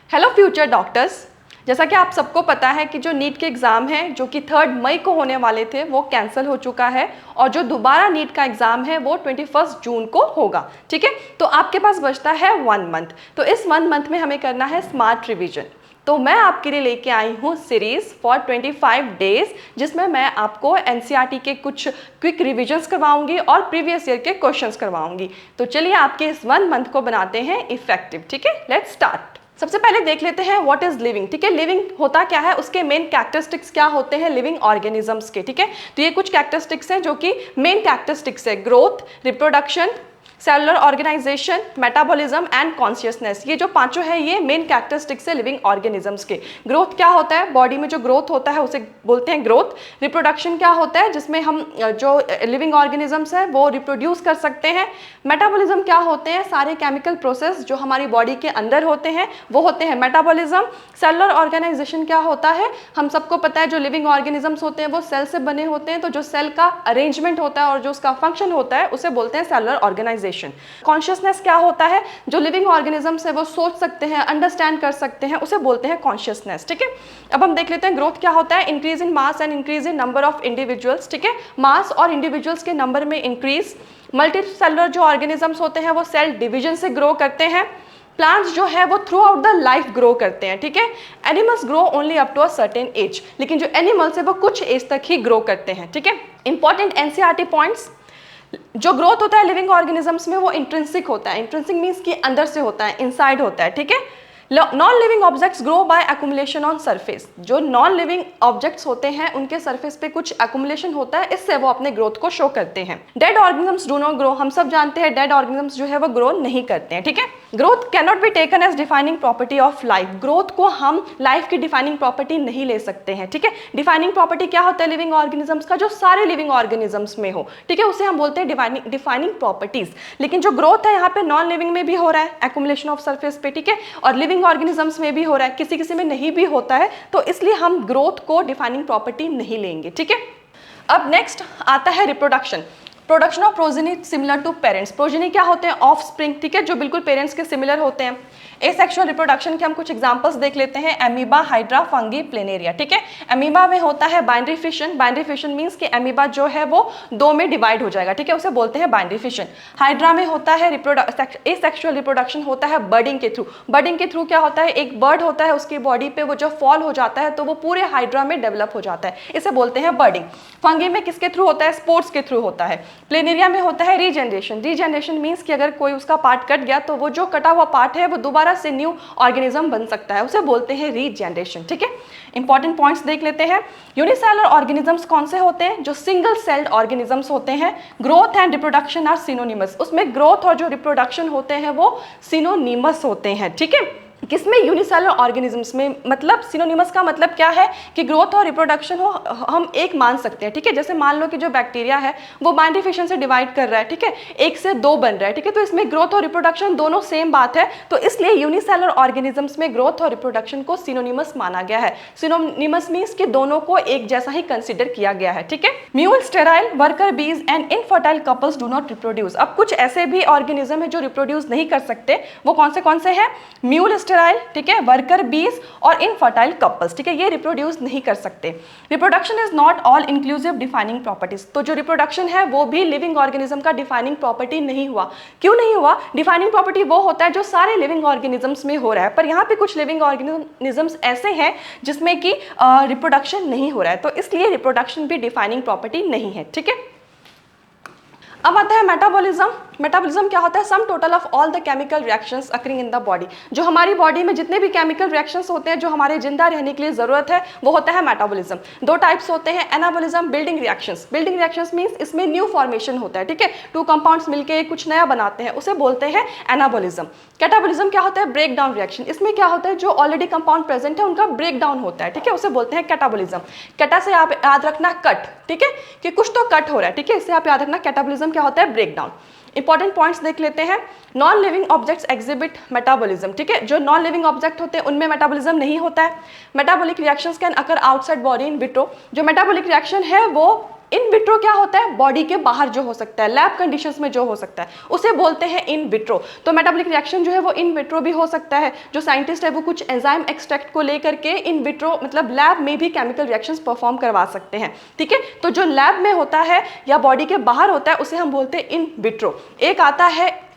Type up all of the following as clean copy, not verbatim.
Hello future doctors, जैसा कि आप सबको पता है कि जो नीट के एग्ज़ाम है जो कि 3 मई को होने वाले थे वो कैंसिल हो चुका है और जो दोबारा नीट का एग्ज़ाम है वो 21 जून को होगा। ठीक है, तो आपके पास बचता है 1 मंथ। तो इस 1 मंथ में हमें करना है स्मार्ट रिवीजन। तो मैं आपके लिए लेके आई हूँ सीरीज़ फॉर 25 डेज, जिसमें मैं आपको एनसीईआरटी के कुछ क्विक रिविजन्स करवाऊंगी और प्रीवियस ईयर के क्वेश्चंस करवाऊंगी। तो चलिए आपके इस 1 मंथ को बनाते हैं इफेक्टिव। ठीक है, लेट्स स्टार्ट। सबसे पहले देख लेते हैं व्हाट इज लिविंग। ठीक है, लिविंग होता क्या है, उसके मेन कैरेक्टरिस्टिक्स क्या होते हैं लिविंग ऑर्गेनिजम्स के। ठीक है, तो ये कुछ कैरेक्टरिस्टिक्स हैं जो कि मेन कैरेक्टरिस्टिक्स है, growth, reproduction, cellular organisation, metabolism and consciousness. ये जो पांचों है ये मेन कैरेक्टरिस्टिक्स है लिविंग ऑर्गेनिजम्स के। ग्रोथ क्या होता है, बॉडी में जो ग्रोथ होता है उसे बोलते हैं ग्रोथ। रिप्रोडक्शन क्या होता है, जिसमें हम जो लिविंग ऑर्गेनिजम्स है वो रिप्रोड्यूस कर सकते हैं। मेटाबॉलिज्म क्या होते हैं, सारे केमिकल प्रोसेस जो हमारी बॉडी के अंदर होते हैं वो होते हैं मेटाबॉलिज्म। सेलुलर ऑर्गेनाइजेशन क्या होता है, हम सबको पता है जो लिविंग ऑर्गेनिजम्स होते हैं वो सेल से बने होते हैं, तो जो सेल का अरेंजमेंट होता है और जो उसका फंक्शन होता है उसे बोलते हैं सेलुलर ऑर्गेनाइजेशन। कॉन्शियसनेस क्या होता है, जो लिविंग ऑर्गेनिजम्स है वो सोच सकते हैं, अंडरस्टैंड कर सकते हैं, उसे बोलते हैं कॉन्शियसनेस। ठीक है, अब हम देख लेते हैं ग्रोथ क्या होता है, increase in mass and increase in number of individuals. ठीक है, मास और इंडिविजुअल्स के नंबर में इंक्रीज। मल्टी सेलुलर जो ऑर्गेनिजम्स होते हैं वो सेल डिवीजन से ग्रो करते हैं। प्लांट्स जो है वो throughout the life grow करते हैं। ठीक है, animals grow only up to a certain age, लेकिन जो एनिमल्स है वो कुछ एज तक ही ग्रो करते हैं। ठीक है, इंपॉर्टेंट एनसीईआरटी पॉइंट्स, जो ग्रोथ होता है लिविंग ऑर्गेनिजम्स में वो इंट्रिंसिक होता है। इंट्रिंसिक मीन्स कि अंदर से होता है, इनसाइड होता है। ठीक है, non living objects grow by accumulation on surface. जो नॉन लिविंग ऑब्जेक्ट्स होते हैं उनके सरफेस पे कुछ एक्युमुलेशन होता है, इससे वो अपने ग्रोथ को शो करते हैं। Dead organisms do not grow, हम सब जानते हैं डेड ऑर्गेनिजम्स जो है वो ग्रो नहीं करते हैं। ठीक है, growth cannot be taken as defining property of life. Growth को हम लाइफ की डिफाइनिंग प्रॉपर्टी नहीं ले सकते हैं। ठीक है, डिफाइनिंग प्रॉपर्टी क्या होता है लिविंग ऑर्गेनिजम्स का, जो सारे लिविंग ऑर्गेनिजम्स में हो। ठीक है, उसे हम बोलते हैं डिफाइनिंग प्रॉपर्टीज। लेकिन जो ग्रोथ है यहाँ पे नॉन लिविंग में भी हो रहा है, एक्युमुलेशन ऑफ सरफेस पे। ठीक है, और लिविंग ऑर्गेनिजम्स में भी हो रहा है, किसी किसी में नहीं भी होता है, तो इसलिए हम ग्रोथ को डिफाइनिंग प्रॉपर्टी नहीं लेंगे। ठीक है, अब नेक्स्ट आता है reproduction. Production of progeny similar to parents. Progeny क्या होते हैं, ऑफ स्प्रिंग। ठीक है, जो बिल्कुल पेरेंट्स के सिमिलर होते हैं। एसेक्सुअल रिप्रोडक्शन के हम कुछ एग्जांपल्स देख लेते हैं, एमीबा, हाइड्रा, फंगी, प्लेनेरिया। ठीक है, एमीबा में होता है binary fission. Binary fission means कि एमीबा जो है वो 2 में डिवाइड हो जाएगा। ठीक है, उसे बोलते हैं बाइनरी फिशन। हाइड्रा में होता है एसेक्सुअल रिप्रोडक्शन होता है बर्डिंग के थ्रू। बर्डिंग के थ्रू क्या होता है, एक बर्ड होता है, उसकी बॉडी पे वो जब फॉल हो जाता है तो वो पूरे हाइड्रा में डेवलप हो जाता है, इसे बोलते हैं बर्डिंग। फंगी में किसके थ्रू होता है, स्पोर्ट्स के थ्रू होता है। प्लेनेरिया में होता है रीजनरेशन। रीजनरेशन मींस कि अगर कोई उसका पार्ट कट गया तो वो जो कटा हुआ पार्ट है वो दोबारा से न्यू ऑर्गेनिज्म बन सकता है, उसे बोलते हैं रीजनरेशन। ठीक है, इंपॉर्टेंट पॉइंट्स देख लेते हैं। यूनिसेलुलर ऑर्गेनिजम्स कौन से होते हैं, जो सिंगल सेल्ड ऑर्गेनिजम्स होते हैं। Growth and reproduction are synonymous, उसमें ग्रोथ और जो रिप्रोडक्शन होते हैं वो सिनोनिमस होते हैं। ठीक है, किसमें, यूनिसेलुलर ऑर्गेनिजम्स में। मतलब सिनोनिमस का मतलब क्या है कि ग्रोथ और रिप्रोडक्शन हो हम एक मान सकते हैं। ठीक है, जैसे मान लो कि जो बैक्टीरिया है वो बाइनरी फिशन से डिवाइड कर रहा है। ठीक है, 1 से 2 बन रहा है। ठीक है, तो इसमें ग्रोथ और रिप्रोडक्शन दोनों सेम बात है, तो इसलिए यूनिसेलुलर ऑर्गेनिजम्स में ग्रोथ और रिप्रोडक्शन को सिनोनिमस माना गया है। सिनोनिमस मीन्स कि दोनों को एक जैसा ही कंसिडर किया गया है। ठीक है, म्यूल, स्टेराइल, वर्कर बीज and infertile couples do not reproduce. अब कुछ ऐसे भी ऑर्गेनिज्म है जो रिप्रोड्यूस नहीं कर सकते, वो कौन से हैं, म्यूल, स्टेराइल, ठीक है, वर्कर बीज और इनफर्टाइल कपल्स। ठीक है, ये रिप्रोड्यूस नहीं कर सकते। Reproduction is not all inclusive defining properties. तो जो रिप्रोडक्शन है वो भी लिविंग ऑर्गेनिज्म का डिफाइनिंग प्रॉपर्टी नहीं हुआ। क्यों नहीं हुआ, डिफाइनिंग प्रॉपर्टी वो होता है जो सारे लिविंग ऑर्गेनिजम्स में हो रहा है, पर यहाँ पे कुछ लिविंग ऑर्गेनिजम्स ऐसे हैं जिसमें कि रिप्रोडक्शन नहीं हो रहा है, तो इसलिए रिप्रोडक्शन भी डिफाइनिंग प्रॉपर्टी नहीं है। ठीक है, अब आता है मेटाबॉलिज्म। मेटाबॉलिज्म क्या होता है, sum total of all the chemical reactions occurring in the body. जो हमारी बॉडी में जितने भी केमिकल रिएक्शंस होते हैं जो हमारे जिंदा रहने के लिए जरूरत है वो होता है मेटाबॉलिज्म। 2 टाइप्स होते हैं, anabolism, building reactions. Building reactions means इसमें न्यू फॉर्मेशन होता है। ठीक है, 2 कंपाउंड्स मिलकर कुछ नया बनाते हैं, उसे बोलते हैं एनाबॉलिज्म। कैटाबॉलिज्म क्या होता है, ब्रेक डाउन रिएक्शन। इसमें क्या होता है, जो ऑलरेडी कंपाउंड प्रेजेंट है उनका ब्रेक डाउन होता है। ठीक है, उसे बोलते हैं कैटाबॉलिज्म। कैटा से आप याद रखना कट, ठीक है, कि कुछ तो कट हो रहा है। ठीक है, इससे आप याद रखना कैटाबॉलिज्म क्या होता है, ब्रेक डाउन। इंपॉर्टेंट पॉइंट्स देख लेते हैं। Non living objects exhibit metabolism. ठीक है, जो नॉन लिविंग ऑब्जेक्ट होते हैं उनमें मेटाबॉलिज्म नहीं होता है। Metabolic reactions can occur outside body in vitro. जो मेटाबॉलिक रिएक्शन है वो इन विट्रो क्या होता है, बॉडी के बाहर जो हो सकता है, लैब कंडीशंस में जो हो सकता है उसे बोलते हैं इन विट्रो। तो मेटाबॉलिक रिएक्शन जो है वो इन विट्रो भी हो सकता है। जो साइंटिस्ट है वो कुछ एंजाइम एक्सट्रैक्ट को लेकर के इन विट्रो मतलब लैब में भी केमिकल रिएक्शंस परफॉर्म करवा सकते हैं, ठीक है। तो जो लैब में होता है या बॉडी के बाहर होता है उसे हम बोलते हैं इन विट्रो। एक आता है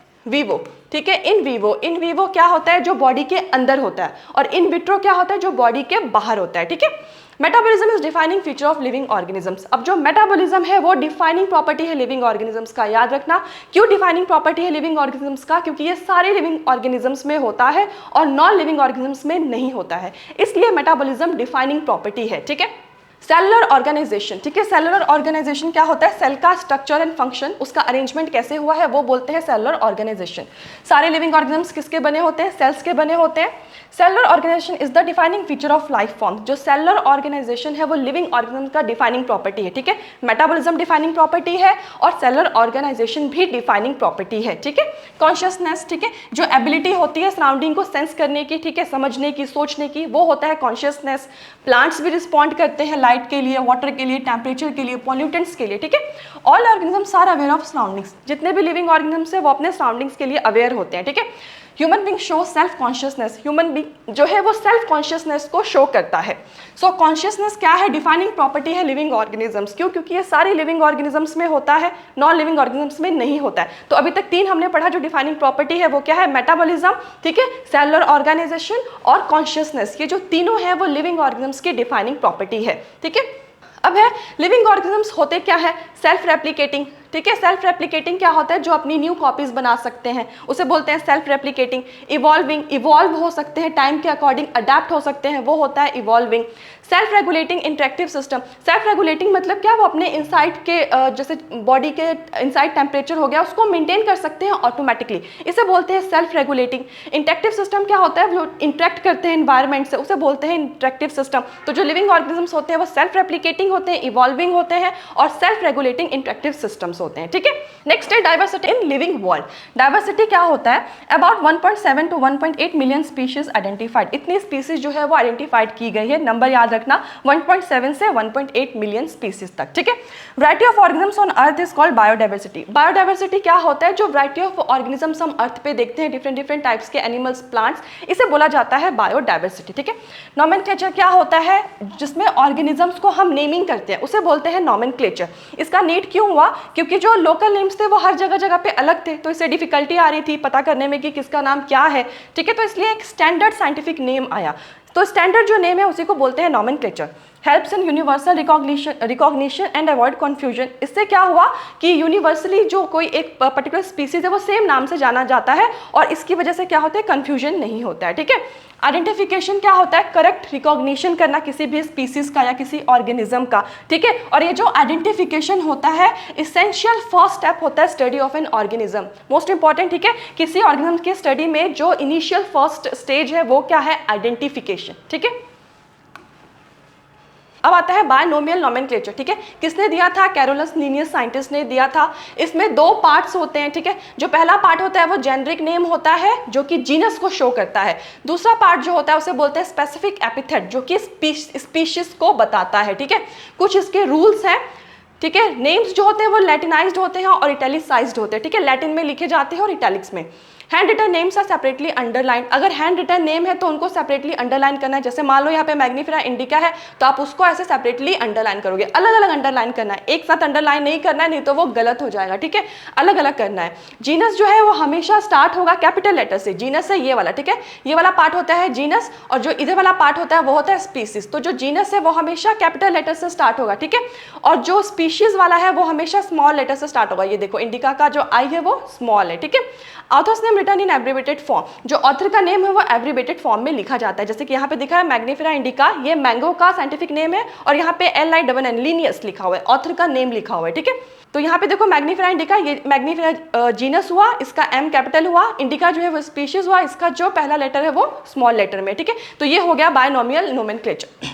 वीवो, ठीक है, इन वीवो। इन वीवो क्या होता है, जो बॉडी के अंदर होता है, और इन विट्रो क्या होता है, जो बॉडी के बाहर होता है, ठीक है। Metabolism is defining feature of living organisms. अब जो मेटाबॉलिज्म है वो डिफाइनिंग प्रॉपर्टी है लिविंग ऑर्गेनिजम्स का। याद रखना, क्यों डिफाइनिंग प्रॉपर्टी है लिविंग ऑर्गेनिजम्स का, क्योंकि ये सारे लिविंग ऑर्गेनिजम्स में होता है और नॉन लिविंग ऑर्गेनिजम्स में नहीं होता है, इसलिए मेटाबॉलिज्म डिफाइनिंग प्रॉपर्टी है, ठीक है। सेलुलर ऑर्गेनाइजेशन, ठीक है, सेलुलर ऑर्गेनाइजेशन क्या होता है, सेल का स्ट्रक्चर एंड फंक्शन, उसका अरेंजमेंट कैसे हुआ है वो बोलते हैं सेलुलर ऑर्गेनाइजेशन। सारे लिविंग ऑर्गेनिजम्स किसके बने होते हैं, सेल्स के बने होते हैं। Cellular organisation is the defining feature of life form. जो सेलुलर ऑर्गेनाइजेशन है वो लिविंग ऑर्गेनिज्म का डिफाइनिंग प्रॉपर्टी है, ठीक है। मेटाबॉलिज्म डिफाइनिंग प्रॉपर्टी है और सेलुलर ऑर्गेनाइजेशन भी डिफाइनिंग प्रॉपर्टी है, ठीक है। कॉन्शियसनेस, ठीक है, जो एबिलिटी होती है सराउंडिंग को सेंस करने की, ठीक है, समझने की, सोचने की, वो होता है कॉन्शियसनेस। प्लांट्स भी रिस्पॉन्ड करते हैं लाइट के लिए, वाटर के लिए, टेम्परेचर के लिए, पॉल्यूटेंट्स के लिए, ठीक है। All organisms are aware of surroundings. जितने भी लिविंग ऑर्गेनिजम्स है वो अपने सराउंडिंग्स के लिए अवेयर होते हैं, ठीक है। Human being show self consciousness. Human being जो है वो सेल्फ कॉन्शियसनेस को शो करता है। सो कॉन्शियसनेस क्या है, डिफाइनिंग प्रॉपर्टी है लिविंग ऑर्गेनिजम्स। क्यों, क्योंकि ये सारे लिविंग ऑर्गेनिजम्स में होता है, नॉन लिविंग ऑर्गेनिजम्स में नहीं होता है। तो अभी तक 3 हमने पढ़ा, जो डिफाइनिंग प्रॉपर्टी है वो क्या है, मेटाबॉलिज्म, ठीक है, सेलुलर ऑर्गेनाइजेशन और कॉन्शियसनेस। ये जो तीनों है वो लिविंग ऑर्गेनिजम्स की डिफाइनिंग प्रॉपर्टी है, ठीक है। अब है लिविंग ऑर्गेनिजम्स होते क्या है, सेल्फ रेप्लिकेटिंग, ठीक है। सेल्फ रेप्लिकेटिंग क्या होता है, जो अपनी न्यू कॉपीज बना सकते हैं उसे बोलते हैं सेल्फ रेप्लिकेटिंग। इवॉल्विंग, इवॉल्व हो सकते हैं टाइम के अकॉर्डिंग, अडेप्ट हो सकते हैं, वो होता है evolving. Self regulating interactive system. Self regulating मतलब क्या, वो अपने इनसाइड के जैसे बॉडी के इनसाइड टेम्परेचर हो गया उसको मेंटेन कर सकते हैं ऑटोमेटिकली, इसे बोलते हैं सेल्फ रेगुलेटिंग। इंटरेक्टिव सिस्टम क्या होता है, जो इंटरेक्ट करते हैं एनवायरमेंट से, उसे बोलते हैं इंटरेक्टिव सिस्टम। तो जो लिविंग ऑर्गेनिजम्स होते हैं वो सेल्फ रेप्लिकेटिंग होते हैं, इवॉल्विंग होते हैं और सेल्फ रेगुलेटिंग इंटरेक्टिव सिस्टम्स होते हैं, ठीक है। नेक्स्ट है diversity in living world. Diversity क्या होता है, about 1.7 to 1.8 million species identified. इतनी स्पीशीज जो है वो आइडेंटिफाइड की गई है, नंबर याद रखना 1.7 से 1.8 मिलियन स्पीशीज तक, ठीक है। Variety of organisms on earth is called biodiversity. Biodiversity क्या होता है, जो वैरायटी ऑफ ऑर्गेनिजम्स हम अर्थ पे देखते हैं, डिफरेंट डिफरेंट टाइप्स के एनिमल्स, प्लांट्स, इसे बोला जाता है बायोडाइवर्सिटी, ठीक है। नॉमेनक्लेचर क्या होता है, जिसमें ऑर्गेनिजम्स को हम नेमिंग करते हैं उसे बोलते हैं नॉमेनक्लेचर। इसका नीड क्यों हुआ, क्योंकि जो लोकल नेम्स थे वो हर जगह जगह पे अलग थे, तो इससे डिफिकल्टी आ रही थी पता करने में कि किसका नाम क्या है, ठीक है। तो इसलिए एक स्टैंडर्ड साइंटिफिक नेम आया, तो स्टैंडर्ड जो नेम है उसी को बोलते हैं nomenclature. Helps in universal recognition and avoid confusion. इससे क्या हुआ कि यूनिवर्सली जो कोई एक पर्टिकुलर स्पीसीज है वो सेम नाम से जाना जाता है और इसकी वजह से क्या होता है, कन्फ्यूजन नहीं होता है, ठीक है। आइडेंटिफिकेशन क्या होता है, करेक्ट रिकॉग्निशन करना किसी भी स्पीसीज का या किसी ऑर्गेनिज्म का, ठीक है। और ये जो आइडेंटिफिकेशन होता है इसेंशियल फर्स्ट स्टेप होता है study of an organism, most important, ठीक है। किसी ऑर्गेनिज्म की स्टडी में जो इनिशियल फर्स्ट स्टेज है वो क्या है, आइडेंटिफिकेशन, ठीक है। अब आता है बायनोमियल नोमेनक्लेचर, ठीक है। किसने दिया था, कैरोलस लीनियस साइंटिस्ट ने दिया था। इसमें 2 पार्ट्स होते हैं, ठीक है। जो पहला पार्ट होता है वो जेनरिक नेम होता है जो कि जीनस को शो करता है। दूसरा पार्ट जो होता है उसे बोलते हैं स्पेसिफिक एपिथेट, जो कि स्पीशीज को बताता है, ठीक है। कुछ इसके रूल्स हैं, ठीक है। नेम्स जो होते हैं वो लैटिनाइज्ड होते हैं और इटैलिसाइज्ड होते हैं, ठीक है। लैटिन में लिखे जाते हैं और इटैलिक्स में। Handwritten names are separately underline. अगर हैंड रिटन नेम है तो उनको सेपरेटली अंडरलाइन करना है। जैसे मान लो यहाँ पे मैग्नीफेरा इंडिका है तो आप उसको ऐसे सेपरेटली अंडरलाइन करोगे, अलग अलग अंडरलाइन करना है, एक साथ अंडरलाइन नहीं करना है, नहीं तो वो गलत हो जाएगा, ठीक है। अलग अलग करना है। जीनस जो है वो हमेशा स्टार्ट होगा कैपिटल लेटर से, जीनस है ये वाला, ठीक है। ये वाला पार्ट होता है जीनस और जो इधर वाला पार्ट होता है वो होता है स्पीसीज। तो जो जीनस है वो हमेशा कैपिटल लेटर से स्टार्ट होगा, ठीक है। और जो स्पीशीज वाला है वो हमेशा स्मॉल लेटर से स्टार्ट होगा। ये देखो इंडिका का जो आई है वो स्मॉल है, ठीक है। Author's name written in abbreviated form, जो ऑथर का नेम है वो एब्रीवेटेड फॉर्म में लिखा जाता है। जैसे कि यहाँ पे दिखा है मैग्नीफेरा इंडिका, ये मैंगो का साइंटिफिक नेम है और यहाँ पे LINN लीनियस लिखा हुआ है, ऑथर का नेम लिखा हुआ है, ठीक है। तो यहाँ पे देखो मैग्नीफेरा इंडिका, ये मैग्नीफेरा जीनस हुआ, इसका M कैपिटल हुआ, इंडिका जो है वो स्पीशीज हुआ, इसका जो पहला लेटर है वो स्मॉल लेटर में, ठीक है। तो ये हो गया बायनोमियल नोमेनक्लेचर।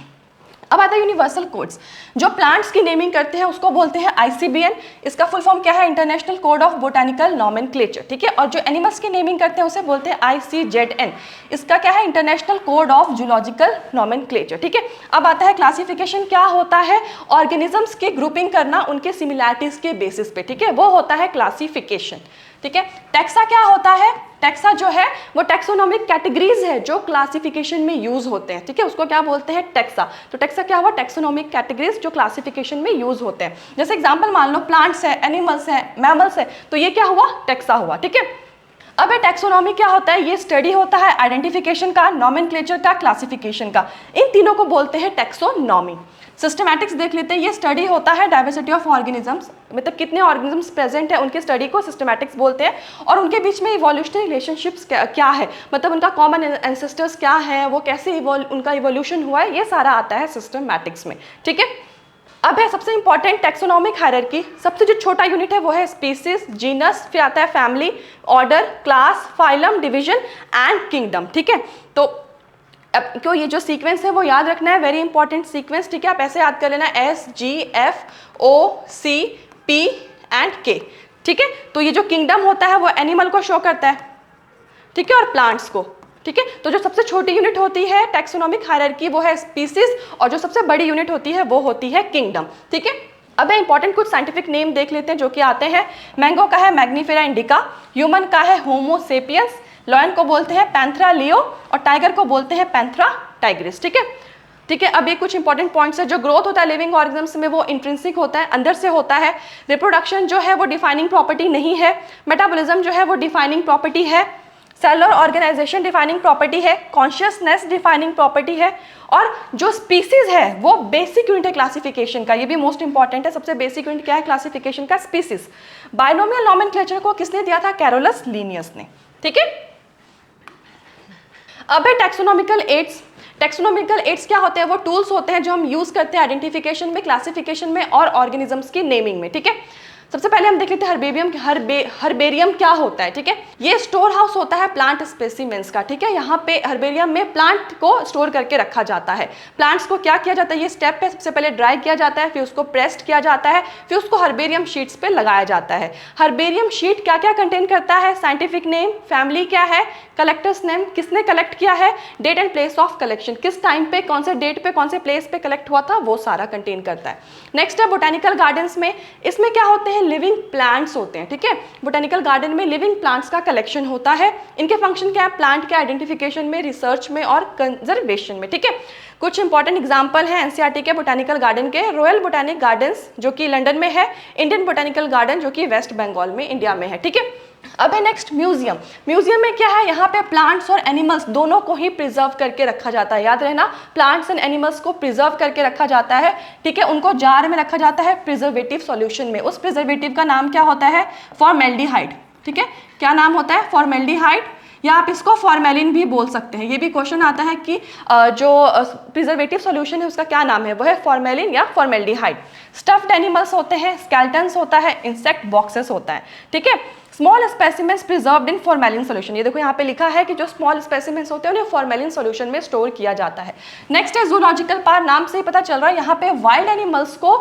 अब आता है यूनिवर्सल कोड्स। जो प्लांट्स की नेमिंग करते हैं उसको बोलते हैं ICBN। इसका फुल फॉर्म क्या है? International code of botanical nomenclature, ठीक है। और जो एनिमल्स की नेमिंग करते हैं उसे बोलते हैं ICZN। इसका क्या है? International code of zoological nomenclature, ठीक है। अब आता है क्लासिफिकेशन। क्या होता है? ऑर्गेनिजम्स की ग्रुपिंग करना उनके सिमिलैरिटीज के बेसिस पे, ठीक है, वो होता है क्लासिफिकेशन, ठीक है। टैक्सा क्या होता है? टैक्सा जो है वो टैक्सोनॉमिक कैटेगरीज है जो क्लासिफिकेशन में यूज होते हैं, ठीक है, उसको क्या बोलते हैं? टैक्सा। तो टैक्सा क्या हुआ? टैक्सोनॉमिक कैटेगरीज जो क्लासिफिकेशन में यूज होते हैं। जैसे एग्जांपल मान लो प्लांट्स है, एनिमल्स है, मैमल्स है, तो ये क्या हुआ? टैक्सा हुआ, ठीक है। अब ये टैक्सोनॉमी क्या होता है? ये स्टडी होता है आइडेंटिफिकेशन का, नॉमेनक्लेचर का, क्लासिफिकेशन का। इन तीनों को बोलते हैं टैक्सोनॉमी। सिस्टमैटिक्स देख लेते हैं। ये स्टडी होता है डाइवर्सिटी ऑफ ऑर्गेनिजम्स, मतलब कितने ऑर्गेनिजम्स प्रेजेंट है उनके स्टडी को सिस्टमैटिक्स बोलते हैं। और उनके बीच में इवोल्यूशनरी रिलेशनशिप्स क्या है, मतलब उनका कॉमन एंसेस्टर्स क्या है, वो कैसे उनका इवोल्यूशन हुआ है, ये सारा आता है सिस्टमैटिक्स में, ठीक है। अब है सबसे इंपॉर्टेंट टैक्सोनॉमिक हायरार्की। सबसे जो छोटा यूनिट है वो है स्पीसीज, जीनस, फिर आता है family, order, class, phylum, division and kingdom, ठीक है। तो अब क्यों ये जो सीक्वेंस है वो याद रखना है, वेरी इंपॉर्टेंट सीक्वेंस, ठीक है। आप ऐसे याद कर लेना, SGFOCP एंड K, ठीक है। तो ये जो किंगडम होता है वो एनिमल को शो करता है, ठीक है, और प्लांट्स को, ठीक है। तो जो सबसे छोटी यूनिट होती है टैक्सोनॉमिक हायरार्की वो है स्पीसीज, और जो सबसे बड़ी यूनिट होती है वो होती है किंगडम, ठीक है। अब इंपॉर्टेंट कुछ साइंटिफिक नेम देख लेते हैं जो कि आते हैं। मैंगो का है मैग्नीफेरा इंडिका, ह्यूमन का है होमो सेपियंस, लॉयन को बोलते हैं पैंथरा लियो, और टाइगर को बोलते हैं पैंथरा टाइग्रिस, ठीक है, ठीक है। अब ये कुछ इंपॉर्टेंट पॉइंट्स है। जो ग्रोथ होता है लिविंग ऑर्गेनिजम्स में वो इंट्रिंसिक होता है, अंदर से होता है। रिप्रोडक्शन जो है वो डिफाइनिंग प्रॉपर्टी नहीं है। मेटाबॉलिज्म जो है वो डिफाइनिंग प्रॉपर्टी है। सेलुलर ऑर्गेनाइजेशन डिफाइनिंग प्रॉपर्टी है। कॉन्शियसनेस डिफाइनिंग प्रॉपर्टी है। और जो स्पीसीज है वो बेसिक यूनिट है क्लासिफिकेशन का, ये भी मोस्ट इंपॉर्टेंट है। सबसे बेसिक यूनिट क्या है क्लासिफिकेशन का? स्पीसीज। बाइनोमियल नॉमेनक्लेचर को किसने दिया था? कैरोलस लिनियस ने, ठीक है। अब है टैक्सोनॉमिकल एड्स। टैक्सोनॉमिकल एड्स क्या होते हैं? वो टूल्स होते हैं जो हम यूज करते हैं आइडेंटिफिकेशन में, क्लासिफिकेशन में और ऑर्गेनिजम्स की नेमिंग में, ठीक है। सबसे पहले हम देख लेते हैं हर्बेरियम क्या होता है, ठीक है। ये स्टोर हाउस होता है प्लांट स्पेसिमेंस का, ठीक है। यहाँ पे हर्बेरियम में प्लांट को स्टोर करके रखा जाता है। प्लांट्स को क्या किया जाता है? ये स्टेप पे सबसे पहले ड्राई किया जाता है, फिर उसको प्रेस्ड किया जाता है, फिर उसको हर्बेरियम शीट्स पे लगाया जाता है। हर्बेरियम शीट क्या क्या कंटेन करता है? साइंटिफिक नेम, फैमिली क्या है, कलेक्टर्स नेम, किसने कलेक्ट किया है, date and place of collection, किस टाइम पे, कौन से डेट पे, कौन से प्लेस पे कलेक्ट हुआ था, वो सारा कंटेन करता है। नेक्स्ट है बोटानिकल गार्डन्स में। इसमें क्या होते हैं? लिविंग प्लांट्स होते हैं, ठीक है। बोटानिकल गार्डन में लिविंग प्लांट्स का कलेक्शन होता है। इनके फंक्शन क्या है? प्लांट के आइडेंटिफिकेशन में, रिसर्च में और कंजर्वेशन में, ठीक है। कुछ इंपॉर्टेंट एग्जांपल हैं एनसीईआरटी के बोटानिकल गार्डन के। रॉयल बोटानिक गार्डन्स जो कि लंदन में है, इंडियन बोटानिकल गार्डन जो कि वेस्ट बंगाल में इंडिया में है, ठीक है। अब है नेक्स्ट म्यूजियम। म्यूजियम में क्या है? यहाँ पे प्लांट्स और एनिमल्स दोनों को ही प्रिजर्व करके रखा जाता है। याद रहना, प्लांट्स एंड एनिमल्स को प्रिजर्व करके रखा जाता है, ठीक है। उनको जार में रखा जाता है प्रिजर्वेटिव सॉल्यूशन में। उस प्रिजर्वेटिव का नाम क्या होता है? फॉर्मेल्डिहाइड, ठीक है। क्या नाम होता है? फॉर्मेल्डिहाइड, या आप इसको फॉर्मेलिन भी बोल सकते हैं। ये भी क्वेश्चन आता है कि जो प्रिजर्वेटिव सॉल्यूशन है उसका क्या नाम है? वो है फॉर्मेलिन या फॉर्मेल्डिहाइड। स्टफ्ड एनिमल्स होते हैं, स्केलेटन्स होता है, इंसेक्ट बॉक्सेस होता है, ठीक है। स्मॉल स्पेसिमेंस प्रिजर्व्ड इन फॉर्मेलिन सॉल्यूशन। ये देखो यहाँ पे लिखा है कि जो स्मॉल स्पेसिमेंस होते हैं उन्हें फॉर्मेलिन सॉल्यूशन में स्टोर किया जाता है। नेक्स्ट है जूलॉजिकल पार्क। नाम से ही पता चल रहा है यहाँ पे वाइल्ड एनिमल्स को,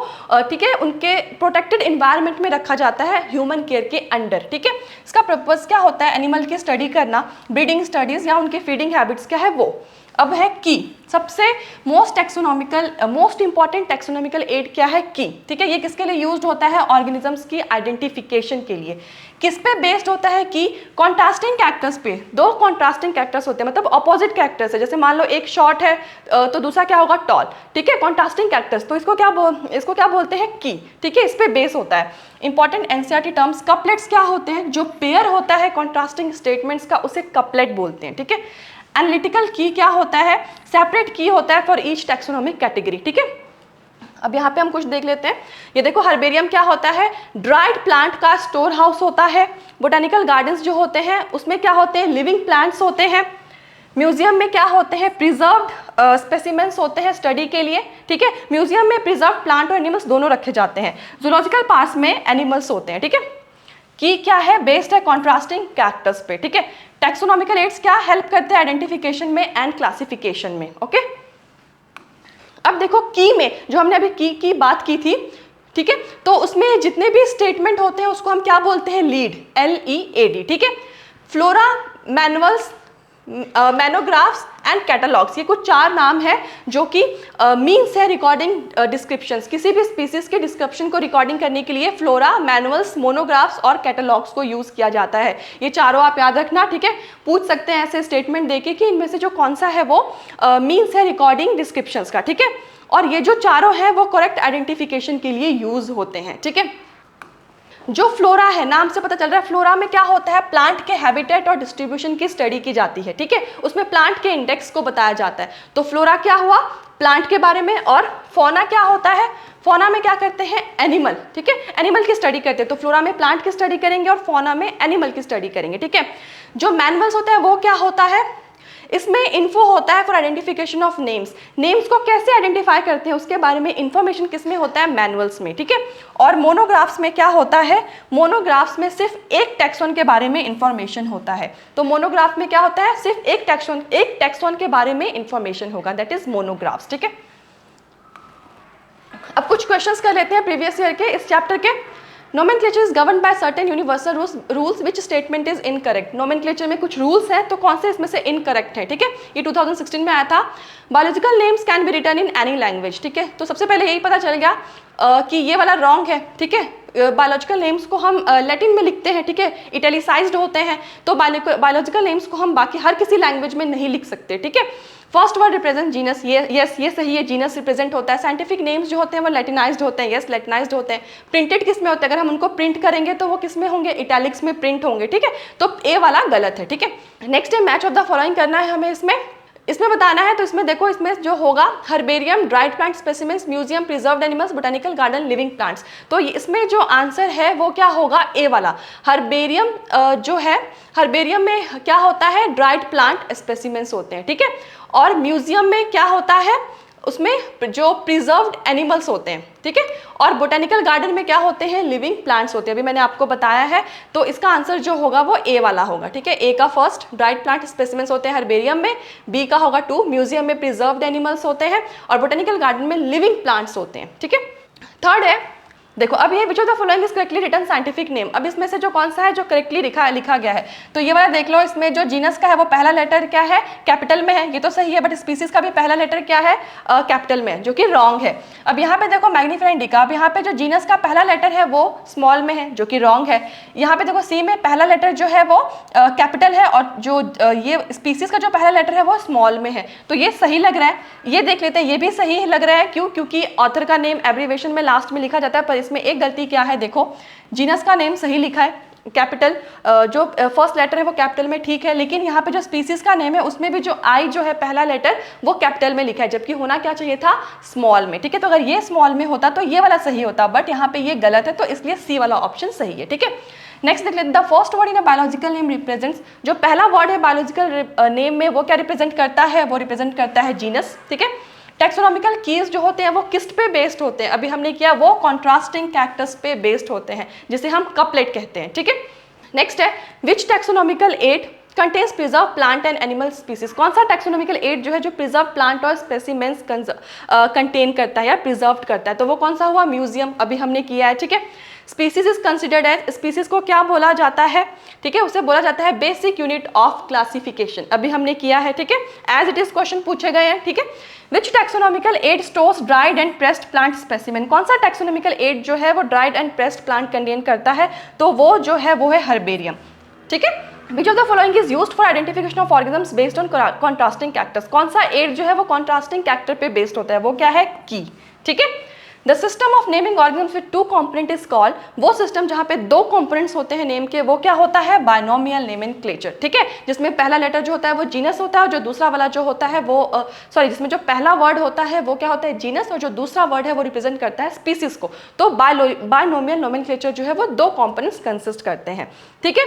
ठीक है, उनके प्रोटेक्टेड इन्वायरमेंट में रखा जाता है ह्यूमन केयर के अंडर, ठीक है। इसका पर्पज क्या होता है? एनिमल की स्टडी करना, ब्रीडिंग स्टडीज या उनके फीडिंग हैबिट्स क्या है वो। अब है की, सबसे मोस्ट इंपॉर्टेंट टैक्सोनॉमिकल एड क्या है? की, ठीक है। ये किसके लिए यूज्ड होता है? ऑर्गेनिजम्स की आइडेंटिफिकेशन के लिए। किस पे बेस्ड होता है? कि कॉन्ट्रास्टिंग कैरेक्टर्स पे। दो कॉन्ट्रास्टिंग कैरेक्टर्स होते हैं, मतलब अपोजिट कैरेक्टर्स है। जैसे मान लो एक शॉर्ट है तो दूसरा क्या होगा? टॉल, ठीक है। कॉन्ट्रास्टिंग कैरेक्टर्स, तो इसको क्या बोलते हैं? की, ठीक है। इस पे बेस होता है। इंपॉर्टेंट एनसीईआरटी टर्म्स, कपलेट्स क्या होते हैं? जो पेयर होता है कॉन्ट्रास्टिंग स्टेटमेंट्स का उसे कपलेट बोलते हैं, ठीक है। एनालिटिकल की क्या होता है? सेपरेट की होता है फॉर ईच टैक्सोनॉमिक कैटेगरी, ठीक है। अब यहाँ पे हम कुछ देख लेते हैं। ये देखो हर्बेरियम क्या होता है? ड्राइड प्लांट का स्टोर हाउस होता है। बोटानिकल गार्डन्स जो होते हैं उसमें क्या होते हैं? लिविंग प्लांट्स होते हैं। म्यूजियम में क्या होते हैं? प्रिजर्व्ड स्पेसिमेंस होते हैं स्टडी के लिए, ठीक है। म्यूजियम में प्रिजर्व्ड प्लांट और एनिमल्स दोनों रखे जाते हैं। जूलॉजिकल पार्क्स में एनिमल्स होते हैं, ठीक है। की क्या है? बेस्ड है कॉन्ट्रास्टिंग कैरेक्टर्स पे, ठीक है। टैक्सोनॉमिकल एड्स क्या हेल्प करते हैं? आइडेंटिफिकेशन में एंड क्लासिफिकेशन में, ओके। अब देखो की में जो हमने अभी की बात की थी, ठीक है, तो उसमें जितने भी स्टेटमेंट होते हैं उसको हम क्या बोलते हैं, लीड, LEAD, ठीक है। फ्लोरा, मैनुअल्स, मैनोग्राफ्स एंड कैटलॉग्स, ये कुछ 4 नाम है जो कि मीन्स है रिकॉर्डिंग डिस्क्रिप्शंस। किसी भी स्पीसीज के डिस्क्रिप्शन को रिकॉर्डिंग करने के लिए फ्लोरा, मैनुअल्स, मोनोग्राफ्स और कैटलॉग्स को यूज किया जाता है। ये चारों आप याद रखना, ठीक है। पूछ सकते हैं ऐसे स्टेटमेंट देके कि इनमें से जो कौन सा है वो मीन्स है रिकॉर्डिंग डिस्क्रिप्शंस का, ठीक है। और ये जो चारों हैं वो करेक्ट आइडेंटिफिकेशन के लिए यूज होते हैं, ठीक है। जो फ्लोरा है, नाम से पता चल रहा है, फ्लोरा में क्या होता है, प्लांट के हैबिटेट और डिस्ट्रीब्यूशन की स्टडी की जाती है, ठीक है। उसमें प्लांट के इंडेक्स को बताया जाता है। तो फ्लोरा क्या हुआ, प्लांट के बारे में, और फौना क्या होता है, फौना में क्या करते हैं, एनिमल, ठीक है, एनिमल की स्टडी करते हैं। तो फ्लोरा में प्लांट की स्टडी करेंगे और फौना में एनिमल की स्टडी करेंगे, ठीक है। जो मैनुअल्स होता है वो क्या होता है, इसमें इन्फो होता है for identification of names. Names को कैसे आइडेंटिफाई करते हैं उसके बारे में इंफॉर्मेशन किसमें होता है, मैनुअल्स में, ठीक है। और मोनोग्राफ्स में क्या होता है, मोनोग्राफ्स में सिर्फ एक टैक्सॉन के बारे में इंफॉर्मेशन होता है। तो मोनोग्राफ में क्या होता है, सिर्फ एक टैक्सॉन के बारे में इंफॉर्मेशन होगा, दैट इज मोनोग्राफ्स, ठीक है। अब कुछ क्वेश्चंस कर लेते हैं प्रीवियस ईयर के इस चैप्टर के। Nomenclature is govern by certain universal rules which statement is incorrect. Nomenclature में कुछ रूल्स हैं, तो कौन से इसमें से इनकरेक्ट है, ठीक है। ये 2016 में आया था। Biological names can be written in any language, ठीक है। तो सबसे पहले यही पता चल गया कि ये वाला रॉन्ग है, ठीक है। बायोलॉजिकल नेम्स को हम लैटिन में लिखते हैं, ठीक है, इटैलिसाइज्ड होते हैं। तो बायोलॉजिकल नेम्स को हम बाकी हर किसी लैंग्वेज में नहीं लिख सकते, ठीक है। फर्स्ट वर्ड रिप्रेजेंट जीनस, ये सही है, जीनस रिप्रेजेंट होता है। साइंटिफिक नेम्स जो होते हैं वो लैटिनाइज्ड होते हैं, यस लैटिनाइज्ड होते हैं। प्रिंटेड किस में होते हैं, अगर हम उनको प्रिंट करेंगे तो वो किस में होंगे, इटैलिक्स में प्रिंट होंगे, ठीक है। तो ए वाला गलत है, ठीक है। नेक्स्ट है मैच ऑफ द फॉलोइंग करना है हमें इसमें बताना है। तो इसमें देखो, इसमें जो होगा herbarium, dried plant specimens, museum, preserved animals, botanical garden, living plants. तो इसमें जो आंसर है वो क्या होगा, ए वाला। हर्बेरियम जो है, हर्बेरियम में क्या होता है, ड्राइड प्लांट स्पेसिमेंस होते हैं, ठीक है। और म्यूजियम में क्या होता है, उसमें जो प्रिजर्व्ड एनिमल्स होते हैं, ठीक है। और बोटेनिकल गार्डन में क्या होते हैं, लिविंग प्लांट्स होते हैं, अभी मैंने आपको बताया है। तो इसका आंसर जो होगा वो ए वाला होगा, ठीक है। ए का फर्स्ट ड्राइड प्लांट स्पेसिमेंस होते हैं हर्बेरियम में, बी का होगा 2 म्यूजियम में प्रिजर्व्ड एनिमल्स होते हैं, और बोटेनिकल गार्डन में लिविंग प्लांट्स होते हैं, ठीक है। थर्ड है, देखो अब ये which of the following is correctly written scientific name. अब इसमें से जो कौन सा है जो करेक्टली लिखा गया है, तो ये वाला देख लो। इसमें जो जीनस का है वो पहला लेटर क्या है, कैपिटल में है, ये तो सही है। बट स्पीसीज का भी पहला लेटर क्या है, कैपिटल में है, जो कि रॉन्ग है। अब यहाँ पे देखो मैग्नीफाइंग इंडिका, अब यहाँ पे जो जीनस का पहला लेटर है वो स्मॉल में है, जो कि रॉन्ग है। यहाँ पे देखो सी में पहला लेटर जो है वो कैपिटल है, और जो ये स्पीसीज का जो पहला लेटर है वो स्मॉल में है। तो ये सही लग रहा है, ये देख लेते हैं, ये भी सही लग रहा है। क्यों, क्योंकि ऑथर का नेम एब्रीवेशन में लास्ट में लिखा जाता है, पर इसमें एक गलती क्या है, देखो जीनस का नेम सही लिखा है, कैपिटल, जो फर्स्ट लेटर है वो कैपिटल में, ठीक है। लेकिन यहाँ पे जो स्पीसीज का नेम है उसमें भी जो आई जो है पहला लेटर वो कैपिटल में लिखा है, जबकि होना क्या चाहिए था, स्मॉल में, ठीक है। तो अगर ये स्मॉल में होता तो ये वाला सही होता, बट यहाँ पे ये गलत है, तो इसलिए सी वाला ऑप्शन सही है, ठीक है। नेक्स्ट देख लेते हैं, the first word in a biological name represents. जो पहला वर्ड है बायोलॉजिकल नेम में वो क्या रिप्रेजेंट करता है, वो रिप्रेजेंट करता है जीनस, ठीक है। टैक्सोनॉमिकल कीज जो होते हैं वो किस पे बेस्ड होते हैं, अभी हमने किया, वो कॉन्ट्रास्टिंग कैरेक्टर्स पे बेस्ड होते हैं, जिसे हम कपलेट कहते हैं, ठीक है। नेक्स्ट है, which taxonomical aid contains preserve plant and animal species. कौन सा टैक्सोनॉमिकल एड जो है जो प्रिजर्व प्लांट और स्पेसिमेंस कंटेन करता है या प्रिजर्व करता है, तो वो कौन सा हुआ, म्यूजियम, अभी हमने किया है, ठीक है। Species is considered as, species को क्या बोला जाता है, ठीक है, उसे बोला जाता है बेसिक यूनिट ऑफ क्लासिफिकेशन, अभी हमने किया है, ठीक है। एज इट इज क्वेश्चन पूछे गए हैं, ठीक है। Which taxonomical aid stores dried and pressed plant specimen. कौन सा टैक्सोनॉमिकल एड जो है वो dried and pressed plant contain करता है, तो वो जो है वो है हर्बेरियम, ठीक है। Which of the following is used for identification of organisms based on contrasting characters. कौन सा एड जो है वो कॉन्ट्रास्टिंग कैरेक्टर पे बेस्ड होता है, वो क्या है, की, ठीक है। The system of naming organisms with 2 component is called, वो सिस्टम जहाँ पे 2 कंपोनेंट्स होते हैं नेम के, वो क्या होता है, बायनोमियल नोमेनक्लेचर, ठीक है। जिसमें पहला लेटर जो होता है वो जीनस होता है, और जो दूसरा वाला जो होता है वो जिसमें जो पहला वर्ड होता है वो क्या होता है, जीनस, और जो दूसरा वर्ड है वो रिप्रेजेंट करता है स्पीसीज को। तो बायनोमियल नोमेनक्लेचर जो है वो 2 कंपोनेंट्स कंसिस्ट करते हैं, ठीक है।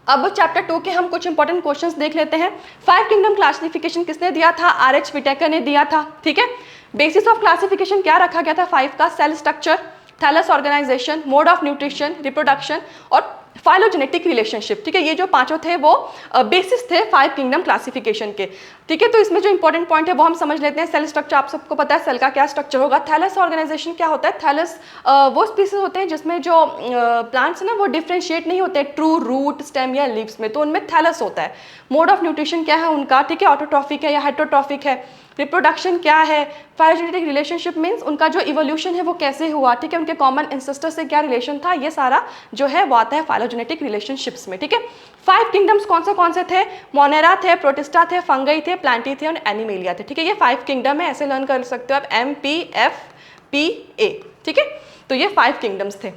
अब चैप्टर 2 के हम कुछ इंपॉर्टेंट क्वेश्चंस देख लेते हैं। 5 किंगडम क्लासिफिकेशन किसने दिया था, RH विटेकर ने दिया था, ठीक है। बेसिस ऑफ क्लासिफिकेशन क्या रखा गया था 5 का, cell structure, thallus organisation, mode of nutrition, reproduction और फाइलोजेनेटिक रिलेशनशिप, ठीक है। ये जो पांचों थे वो बेसिस थे 5 किंगडम क्लासिफिकेशन के। ठीक है, तो इसमें जो इंपॉर्टेंट पॉइंट है वो हम समझ लेते हैं। सेल स्ट्रक्चर आप सबको पता है सेल का क्या स्ट्रक्चर होगा। थैलस ऑर्गेनाइजेशन क्या होता है? थैलस वो स्पीसीज होते हैं जिसमें जो प्लांट्स ना वो डिफ्रेंशिएट नहीं होते ट्रू रूट, स्टेम या लीव्स में, तो उनमें थैलस होता है। मोड ऑफ न्यूट्रिशन क्या है उनका? ठीक है, ऑटोट्रॉफिक है या हेटरोट्रॉफिक है। रिप्रोडक्शन क्या है? फाइलोजेनेटिक रिलेशनशिप मीन्स उनका जो इवोल्यूशन है वो कैसे हुआ, ठीक है, उनके कॉमन इंसेस्टर से क्या रिलेशन था, ये सारा जो है वो आता है फाइलोजेनेटिक रिलेशनशिप्स में। ठीक है, 5 किंगडम्स कौन से थे? मोनेरा थे, प्रोटिस्टा थे, फंगई थे, प्लांटी थे और एनिमेलिया थे। ठीक है, ये 5 किंगडम है, ऐसे लर्न कर सकते हो आप, MPFPA। ठीक है, तो ये 5 किंगडम्स थे।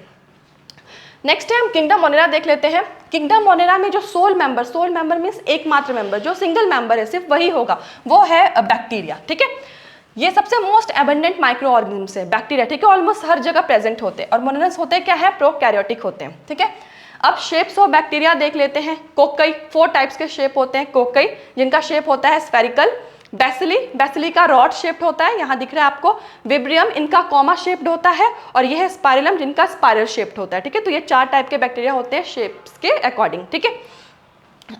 नेक्स्ट है हम किंगडम मोनेरा देख लेते हैं। किंगडम मोनेरा में जो सोल मेंबर मीन्स एकमात्र मेंबर, जो सिंगल मेंबर है सिर्फ वही होगा, वो है बैक्टीरिया। ठीक है, ये सबसे मोस्ट एबंडेंट माइक्रो ऑर्गेनिज्म है बैक्टीरिया। ठीक है, ऑलमोस्ट हर जगह प्रेजेंट होते हैं और मोनेरस होते क्या है? प्रोकैरियोटिक होते हैं। ठीक है, अब शेप्स ऑफ बैक्टीरिया देख लेते हैं। कोकई, 4 टाइप्स के शेप होते हैं कोकई, जिनका शेप होता है स्फेरिकल। बेसिली का रॉड शेप्ड होता है, यहाँ दिख रहा है आपको। विब्रियम, इनका कॉमा शेप्ड होता है, और यह है स्पाइरलम, जिनका स्पाइरल शेप्ड होता है। ठीक है, तो ये 4 टाइप के बैक्टीरिया होते हैं शेप्स के अकॉर्डिंग। ठीक है,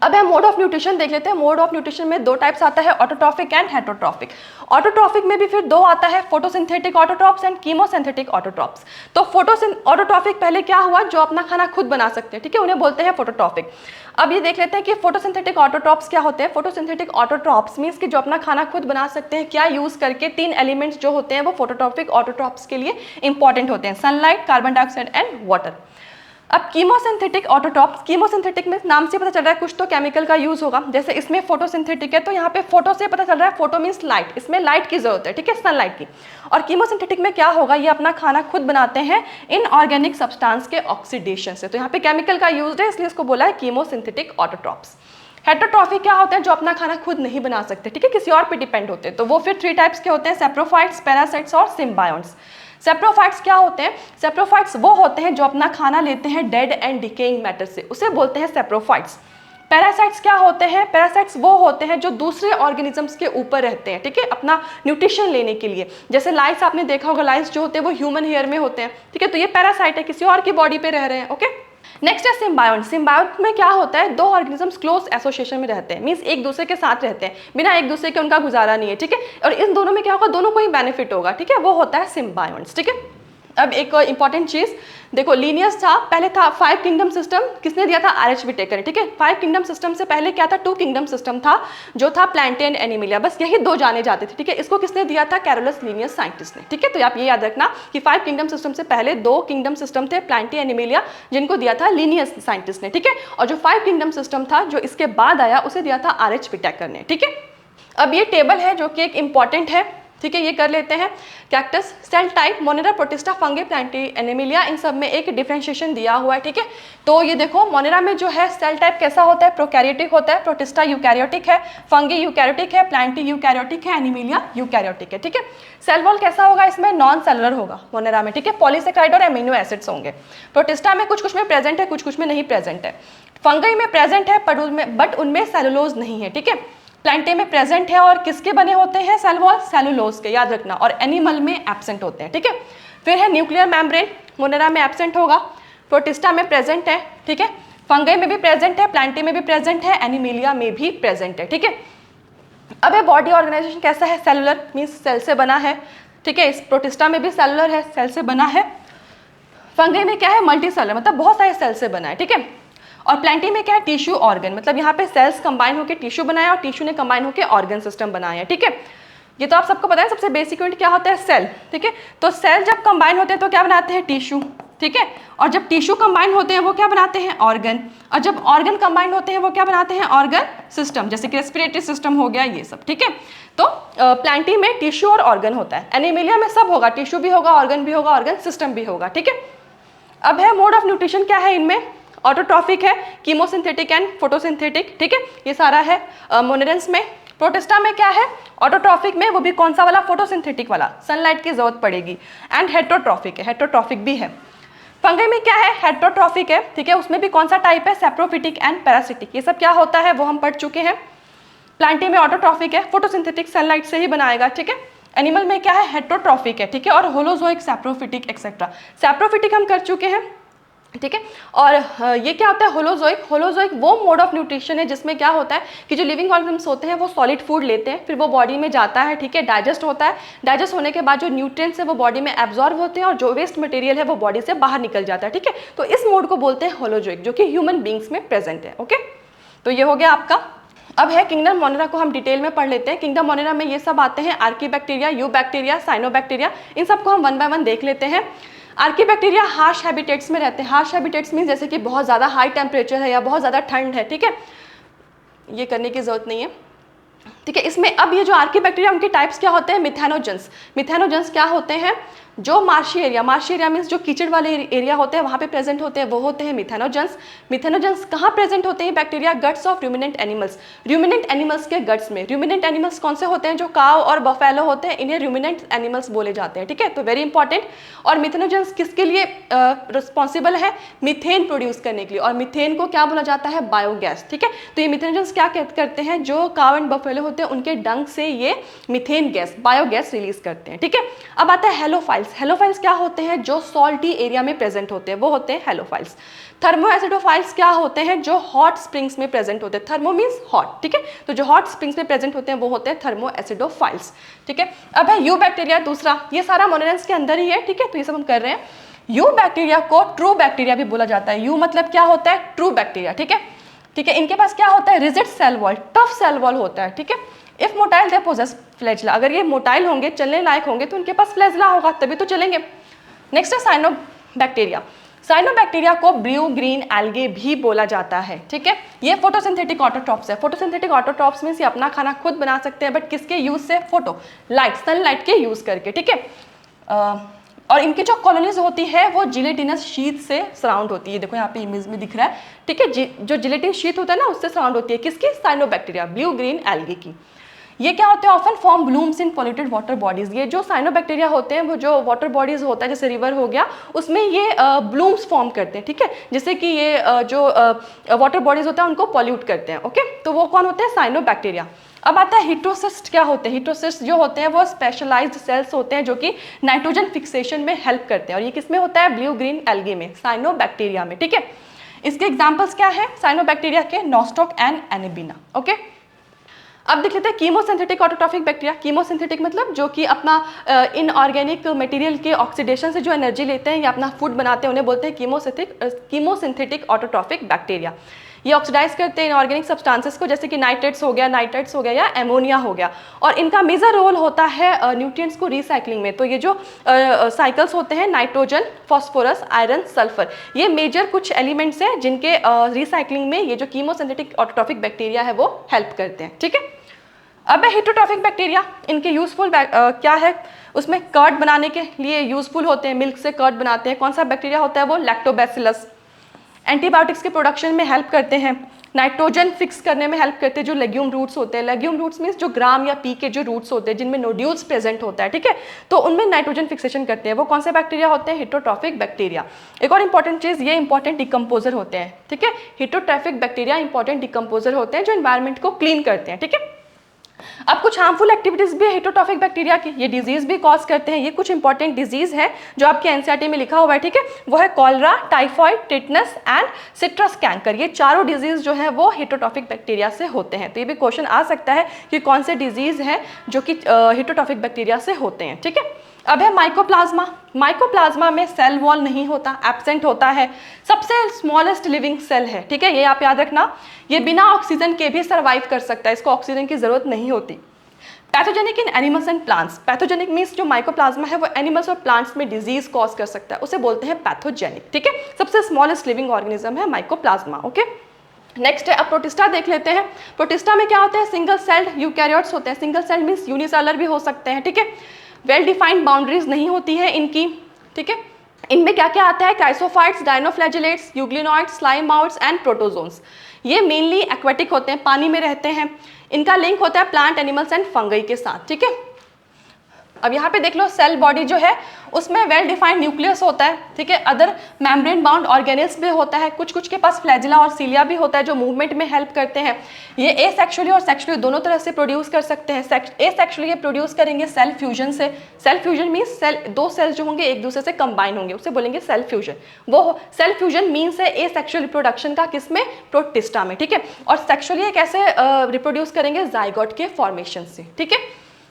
अब हम मोड ऑफ न्यूट्रिशन देख लेते हैं। मोड ऑफ न्यूट्रिशन में 2 टाइप्स आता है, ऑटोट्रॉफिक एंड हेटरोट्रॉफिक। ऑटोट्रॉफिक में भी फिर 2 आता है, photosynthetic autotrophs and chemosynthetic autotrophs. तो ऑटोट्रॉफिक पहले क्या हुआ? जो अपना खाना खुद बना सकते हैं, ठीक है, उन्हें बोलते हैं फोटोट्रॉफिक। अब ये देख लेते हैं कि फोटोसिंथेटिक ऑटोट्रॉप्स क्या होते हैं। फोटोसिंथेटिक ऑटोट्रॉप्स मीन्स कि जो अपना खाना खुद बना सकते हैं, क्या यूज करके 3 एलिमेंट्स जो होते हैं वो फोटोट्रॉफिक ऑटोट्रॉप्स के लिए इंपॉर्टेंट होते हैं, sunlight, carbon dioxide and water. अब कीमोसिंथेटिक ऑटोट्रॉप्स, कीमोसिंथेटिक में नाम से पता चल रहा है कुछ तो केमिकल का यूज होगा, जैसे इसमें फोटोसिंथेटिक है तो यहाँ पे फोटो से पता चल रहा है, फोटो मीन्स लाइट, इसमें लाइट की जरूरत है, ठीक है, सनलाइट की। और कीमोसिंथेटिक में क्या होगा? ये अपना खाना खुद बनाते हैं इनऑर्गेनिक सब्सटेंस के ऑक्सीडेशन से, तो यहाँ पे केमिकल का यूज है, इसलिए इसको बोला है कीमोसिंथेटिक ऑटोट्रॉप्स। हेटरोट्रॉफिक क्या होते हैं? जो अपना खाना खुद नहीं बना सकते, ठीक है, किसी और पे डिपेंड होते हैं, तो वो फिर 3 टाइप्स के होते हैं, सेप्रोफाइट्स, पैरासाइट्स और सिम्बायोन्ट्स। सेप्रोफाइट्स क्या होते हैं? सेप्रोफाइट्स वो होते हैं जो अपना खाना लेते हैं डेड एंड डिकेइंग मैटर से, उसे बोलते हैं सेप्रोफाइट्स। पैरासाइट्स क्या होते हैं? पैरासाइट्स वो होते हैं जो दूसरे ऑर्गेनिजम्स के ऊपर रहते हैं, ठीक है, अपना न्यूट्रिशन लेने के लिए। जैसे लाइस आपने देखा होगा, लाइस जो होते हैं वो ह्यूमन हेयर में होते हैं, ठीक है, तो ये पैरासाइट है, किसी और की बॉडी पे रह रहे हैं। ओके, नेक्स्ट है सिम्बायोंट। सिम्बायोंट में क्या होता है? 2 ऑर्गेनिजम्स क्लोज एसोसिएशन में रहते हैं, मींस एक दूसरे के साथ रहते हैं, बिना एक दूसरे के उनका गुजारा नहीं है, ठीक है, और इन दोनों में क्या होगा? दोनों को ही बेनिफिट होगा, ठीक है, वो होता है सिम्बायोंट्स। ठीक है, अब एक इंपॉर्टेंट चीज देखो, लीनियस था, पहले था 5 किंगडम सिस्टम, किसने दिया था? आरएच विटेकर, ठीक है। 5 किंगडम सिस्टम से पहले क्या था? 2 किंगडम सिस्टम था, जो था प्लांटी एंड एनिमिलिया, बस यही 2 जाने जाते थे, ठीक है। इसको किसने दिया था? कैरोलस लीनियस साइंटिस्ट ने, ठीक है। तो आप ये याद रखना कि 5 किंगडम सिस्टम से पहले 2 किंगडम सिस्टम थे, प्लांटी एनिमिलिया, जिनको दिया था लीनियस साइंटिस्ट ने, ठीक है। और जो 5 किंगडम सिस्टम था जो इसके बाद आया, उसे दिया था आरएच विटेकर ने, ठीक है। अब ये टेबल है जो कि एक इंपॉर्टेंट है, ठीक है, ये कर लेते हैं। Cactus, cell type, Monera, Protista, fungi, Plantae, Animalia, इन सब में एक डिफरेंशिएशन दिया हुआ है, ठीक है। तो ये देखो, मोनेरा में जो है सेल टाइप कैसा होता है? प्रोकैरियोटिक होता है, प्रोटिस्टा यूकैरियोटिक है, फंगी यूकैरियोटिक है, प्लांटी यूकैरियोटिक है, एनिमिलिया यूकैरियोटिक है, ठीक है। सेल वॉल कैसा होगा? इसमें नॉन सेलुलर होगा मोनेरा में, ठीक है, पॉलीसेकेराइड और एमिनो एसिड्स होंगे। प्रोटिस्टा में कुछ में प्रेजेंट है, कुछ में नहीं प्रेजेंट है। फंगी में प्रेजेंट है बट उनमें सेलुलोज नहीं है, ठीक है। प्लांटे में प्रेजेंट है और किसके बने होते हैं सेल वॉल? सेलुलोज के, याद रखना। और एनिमल में एब्सेंट होते हैं, ठीक है। फिर है न्यूक्लियर मेम्ब्रेन, मोनेरा में एब्सेंट होगा, प्रोटिस्टा में प्रेजेंट है, ठीक है, फंगी में भी प्रेजेंट है, प्लांटे में भी प्रेजेंट है, एनिमिलिया में भी प्रेजेंट है, ठीक है। अब ये बॉडी ऑर्गेनाइजेशन कैसा है? सेलुलर मीन्स सेल से बना है, ठीक है। इस प्रोटिस्टा में भी सेलुलर है, सेल से बना है। फंगी में क्या है? मल्टी सेलुलर, मतलब बहुत सारे सेल से बना है, ठीक है। और प्लांटी में क्या है? टिश्यू ऑर्गन, मतलब यहाँ पे सेल्स कंबाइन होकर टिश्यू बनाया और टिश्यू ने कंबाइन होकर ऑर्गन सिस्टम बनाया, ठीक है। ये तो आप सबको पता है, सबसे बेसिक यूनिट क्या होता है? सेल, ठीक है। तो सेल जब कंबाइन होते हैं तो क्या बनाते हैं? टिश्यू, ठीक है। और जब टिश्यू कंबाइन होते हैं वो क्या बनाते हैं? ऑर्गन। और जब ऑर्गन कंबाइन होते हैं वो क्या बनाते हैं? ऑर्गन सिस्टम, जैसे कि रेस्पिरेटरी सिस्टम हो गया, ये सब, ठीक है। तो प्लांटी में टिश्यू और ऑर्गन होता है, एनिमिलिया में सब होगा, टिश्यू भी होगा, ऑर्गन भी होगा, ऑर्गन सिस्टम भी होगा, ठीक है। अब है मोड ऑफ न्यूट्रिशन क्या है इनमें? ऑटोट्रॉफिक है, कीमोसिंथेटिक एंड फोटोसिंथेटिक, ठीक है, ये सारा है मोनेरेंस में। प्रोटिस्टा में क्या है? ऑटोट्रॉफिक में, वो भी कौन सा वाला? फोटोसिंथेटिक वाला, सनलाइट की जरूरत पड़ेगी। एंड हेटरोट्रॉफिक है, हेटरोट्रॉफिक भी है। फंगी में क्या है? हेटरोट्रॉफिक है, ठीक है, उसमें भी कौन सा टाइप है? सेप्रोफिटिक एंड पैरासिटिक, ये सब क्या होता है वो हम पढ़ चुके हैं। प्लांटी में ऑटोट्रॉफिक है, फोटोसिंथेटिक, सनलाइट से ही बनाएगा, ठीक है। एनिमल में क्या है? हेटरोट्रॉफिक है, ठीक है, और होलोजोइक, सेप्रोफिटिक एक्सेट्रा। सेप्रोफिटिक हम कर चुके हैं, ठीक है। और ये क्या होता है, होलोजोइक। होलोजोइक वो मोड ऑफ न्यूट्रिशन है जिसमें क्या होता है कि जो लिविंग ऑर्गेनिम्स होते हैं वो सॉलिड फूड लेते हैं, फिर वो बॉडी में जाता है, ठीक है, डाइजेस्ट होता है, डाइजेस्ट होने के बाद जो न्यूट्रिएंट्स है वो बॉडी में एब्जॉर्ब होते हैं और जो वेस्ट मटेरियल है वो बॉडी से बाहर निकल जाता है, ठीक है। तो इस मोड को बोलते हैं होलोजोइक, जो कि ह्यूमन बींग्स में प्रेजेंट है। ओके, तो ये हो गया आपका। अब है किंगडम मोनेरा को हम डिटेल में पढ़ लेते हैं। किंगडम मोनेरा में ये सब आते हैं, आर्कीबैक्टीरिया, यूबैक्टीरिया, साइनोबैक्टीरिया, इन सबको हम वन बाय वन देख लेते हैं। आर्कीबैक्टीरिया हार्श हैबिटेट्स में रहते हैं। हार्श हैबिटेट्स मीन जैसे कि बहुत ज़्यादा हाई टेम्परेचर है या बहुत ज़्यादा ठंड है, ठीक है, ये करने की जरूरत नहीं है, ठीक है। इसमें अब ये जो आर्कीबैक्टीरिया, उनके टाइप्स क्या होते हैं, मिथेनोजेंस। मिथेनोजेंस क्या होते हैं, जो मार्शी एरिया मीन्स जो कीचड़ वाले एरिया होते हैं वहाँ पे प्रेजेंट होते हैं, वो होते हैं मिथेनोजेंस। मिथेनोजेंस कहाँ प्रेजेंट होते हैं bacteria, guts of ruminant animals, ruminant animals के गट्स में। रूमिनेंट एनिमल्स कौन से होते हैं, जो काव और बफेलो होते हैं, इन्हें रूमिनेंट एनिमल्स बोले जाते हैं, ठीक है, तो वेरी इंपॉर्टेंट। और मिथेनोजेंस किसके लिए रिस्पॉन्सिबल है, मिथेन प्रोड्यूस करने के लिए, और मिथेन को क्या बोला जाता है, बायोगैस, ठीक है। तो ये मिथेनोजेंस क्या करते हैं, जो काव एंड बफेलो होते हैं उनके डंग से ये मिथेन गैस, बायोगैस रिलीज करते हैं, ठीक है। अब आता है हेलोफाइल्स। हेलोफाइल्स क्या होते हैं, जो सॉल्टी एरिया में प्रेजेंट होते हैं, वो होते हैं हेलोफाइल्स। थर्मोएसिडोफाइल्स क्या होते हैं, जो हॉट स्प्रिंग्स में प्रेजेंट होते हैं, थर्मो मीन्स हॉट, ठीक है, तो जो हॉट स्प्रिंग्स में प्रेजेंट होते हैं वो होते हैं थर्मोएसिडोफाइल्स, ठीक है। अब है यू बैक्टीरिया दूसरा, ये सारा मोनेरेंस के अंदर ही है, ठीक है, तो ये सब हम कर रहे हैं। यू बैक्टीरिया को ट्रू बैक्टीरिया भी बोला जाता है। यू मतलब क्या होता है, ट्रू बैक्टीरिया, ठीक है, ठीक है। इनके पास क्या होता है, rigid cell wall, tough cell wall होता है, ठीक है। If motile they possess flagella, अगर ये मोटाइल होंगे, चलने लायक होंगे, तो उनके पास फ्लैजिला होगा, तभी तो चलेंगे। नेक्स्ट है साइनोबैक्टीरिया। साइनोबैक्टीरिया को ब्लू ग्रीन एल्गे भी बोला जाता है, ठीक है। ये फोटोसिंथेटिक ऑटोट्रॉप्स है। फोटोसिंथेटिक ऑटोट्रॉप्स में से अपना खाना खुद बना सकते हैं, बट किसके यूज से, फोटो लाइट, सनलाइट के यूज करके, ठीक है। और इनकी जो कॉलोनीज होती है वो जिलेटिनस शीट से सराउंड होती है, देखो यहाँ पे इमेज में दिख रहा है, ठीक है। जो जिलेटिन शीट होता है ना, उससे सराउंड होती है, किसकी, साइनोबैक्टीरिया, ब्लू ग्रीन एल्गे की। ये क्या होते हैं, often form blooms in polluted water bodies. ये जो साइनोबैक्टीरिया होते हैं वो जो वाटर बॉडीज होता है, जैसे रिवर हो गया, उसमें ये ब्लूम्स फॉर्म करते हैं, ठीक है, जैसे कि ये जो वाटर बॉडीज होता है उनको पॉल्यूट करते हैं, ओके, तो वो कौन होते हैं, साइनोबैक्टीरिया। अब आता है हिटोसिस्ट। क्या होते हैं, हिटोसिस्ट जो होते हैं वो स्पेशलाइज्ड सेल्स होते हैं जो कि नाइट्रोजन फिक्सेशन में हेल्प करते हैं, और ये किसमें होता है, ब्लू ग्रीन एल्गे में, साइनोबैक्टीरिया में, ठीक है। इसके एग्जाम्पल्स क्या है साइनोबैक्टीरिया के, नॉस्टॉक एंड एनेबिना, ओके। अब देख लेते हैं कीमोसिंथेटिक ऑटोट्रॉफिक बैक्टीरिया। कीमोसिंथेटिक मतलब जो कि अपना इनऑर्गेनिक मटेरियल के ऑक्सीडेशन से जो एनर्जी लेते हैं या अपना फूड बनाते हैं, उन्हें बोलते हैं कीमोसिंथेटिक ऑटोट्रॉफिक बैक्टीरिया। ये ऑक्सीडाइज करते हैं इनऑर्गेनिक सब्सटेंसेस को, जैसे कि नाइट्रेट्स हो गया, नाइट्राइट्स हो गया या एमोनिया हो गया, और इनका मेजर रोल होता है न्यूट्रिएंट्स को रिसाइकलिंग में। तो ये जो साइकिल्स होते हैं, नाइट्रोजन, फास्फोरस, आयरन, सल्फर, ये मेजर कुछ एलिमेंट्स हैं जिनके रिसाइकलिंग में ये जो कीमोसिंथेटिक ऑटोट्रॉफिक बैक्टीरिया है वो हेल्प करते हैं, ठीक है। अब है हिटोट्रॉफिक बैक्टीरिया। इनके यूजफुल क्या है, उसमें कर्ड बनाने के लिए यूजफुल होते हैं, मिल्क से कर्ड बनाते हैं। कौन सा बैक्टीरिया होता है वो, लैक्टोबैसिलस। एंटीबायोटिक्स के प्रोडक्शन में हेल्प करते हैं, नाइट्रोजन फिक्स करने में हेल्प करते हैं जो लेग्यूम रूट्स होते हैं। लेग्यूम रूट्स मीन्स जो ग्राम या पी के जो रूट्स होते हैं जिनमें नोड्यूल्स प्रेजेंट होता है, ठीक है, तो उनमें नाइट्रोजन फिक्सेशन करते हैं। वो कौन से बैक्टीरिया होते हैं, हिटोट्रॉफिक बैक्टीरिया। एक और इंपॉर्टेंट चीज़, ये इंपॉर्टेंट डिकम्पोजर होते हैं, ठीक है। हिटोट्रॉफिक बैक्टीरिया इंपॉर्टेंट डिकम्पोजर होते हैं जो एनवायरमेंट को क्लीन करते हैं, ठीक है। अब कुछ हार्मफुल एक्टिविटीज भी है हिटोट्रॉफिक बैक्टीरिया की, ये डिजीज भी कॉज करते हैं। ये कुछ इंपॉर्टेंट डिजीज है जो आपके एनसीईआरटी में लिखा हुआ है, ठीक है, वो है cholera, typhoid, tetanus and citrus canker. ये चारों डिजीज जो है वो हिटोट्रॉफिक बैक्टीरिया से होते हैं। तो ये भी क्वेश्चन आ सकता है कि कौन से डिजीज हैं जो कि हिटोट्रॉफिक बैक्टीरिया से होते हैं, ठीक है। अब है माइकोप्लाज्मा। माइकोप्लाज्मा में सेल वॉल नहीं होता, एब्सेंट होता है, सबसे स्मॉलेस्ट लिविंग सेल है, ठीक है, ये आप याद रखना। ये बिना ऑक्सीजन के भी सर्वाइव कर सकता है, इसको ऑक्सीजन की जरूरत नहीं होती। Pathogenic in animals and plants. Pathogenic means जो माइकोप्लाज्मा है वो एनिमल्स और प्लांट्स में डिजीज कॉज कर सकता है, उसे बोलते हैं पैथोजेनिक, ठीक है। सबसे स्मॉलेस्ट लिविंग ऑर्गेनिज्म है माइकोप्लाज्मा, ओके। नेक्स्ट है, अब प्रोटिस्टा देख लेते हैं। प्रोटिस्टा में क्या होते हैं, सिंगल सेल्ड यूकैरियोट्स होते हैं। सिंगल सेल्ड मीन्स यूनिसेलुलर भी हो सकते हैं, ठीक है। वेल डिफाइंड बाउंड्रीज नहीं होती है इनकी, ठीक है। इनमें क्या क्या आता है, chrysophytes, dinoflagellates, euglenoids, slime moulds and protozoans. ये मेनली एक्वेटिक होते हैं, पानी में रहते हैं। इनका लिंक होता है प्लांट, एनिमल्स एंड फंगई के साथ, ठीक है। अब यहाँ पे देख लो सेल बॉडी जो है उसमें वेल डिफाइंड न्यूक्लियस होता है, ठीक है, अदर मेम्ब्रेन बाउंड ऑर्गेनेल्स भी होता है, कुछ कुछ के पास फ्लैजिला और सीलिया भी होता है जो मूवमेंट में हेल्प करते हैं। ये एसेक्सुअली और सेक्सुअली दोनों तरह से प्रोड्यूस कर सकते हैं। एसेक्सुअली ये प्रोड्यूस करेंगे सेल फ्यूजन से। सेल फ्यूजन मीन्स दो सेल्स जो होंगे एक दूसरे से कंबाइन होंगे, उसे बोलेंगे सेल फ्यूजन। वो सेल फ्यूजन मीन्स है एसेक्सुअल रिप्रोडक्शन का, किसमें, प्रोटिस्टा में, ठीक है। और सेक्सुअली ये कैसे रिप्रोड्यूस करेंगे, जाइगोट के फॉर्मेशन से, ठीक है।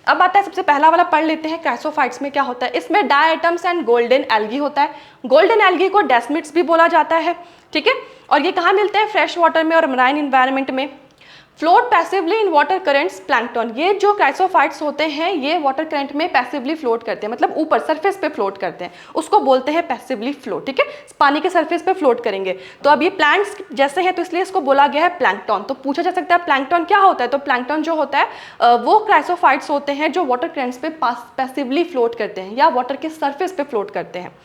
अब आता है सबसे पहला वाला पढ़ लेते हैं, क्राइसोफाइट्स में क्या होता है। इसमें डायटम्स एंड गोल्डन एल्गी होता है। गोल्डन एल्गी को डेस्मिड्स भी बोला जाता है, ठीक है। और ये कहाँ मिलते हैं, फ्रेश वाटर में और मराइन इन्वायरमेंट में। Float passively in water currents, plankton. ये जो क्राइसोफाइट्स होते हैं ये वाटर करंट में पैसिवली फ्लोट करते हैं, मतलब ऊपर सरफेस पे फ्लोट करते हैं, उसको बोलते हैं पैसिवली फ्लोट, ठीक है। पानी के सरफेस पे फ्लोट करेंगे। तो अब ये प्लांट्स जैसे हैं तो इसलिए इसको बोला गया है प्लैंकटन। तो पूछा जा सकता है प्लैंकटन क्या होता है, तो प्लैंकटन जो होता है वो क्राइसोफाइट्स होते हैं जो वाटर करेंट्स पे पैसिवली फ्लोट करते हैं या वाटर के सरफेस पे फ्लोट करते हैं।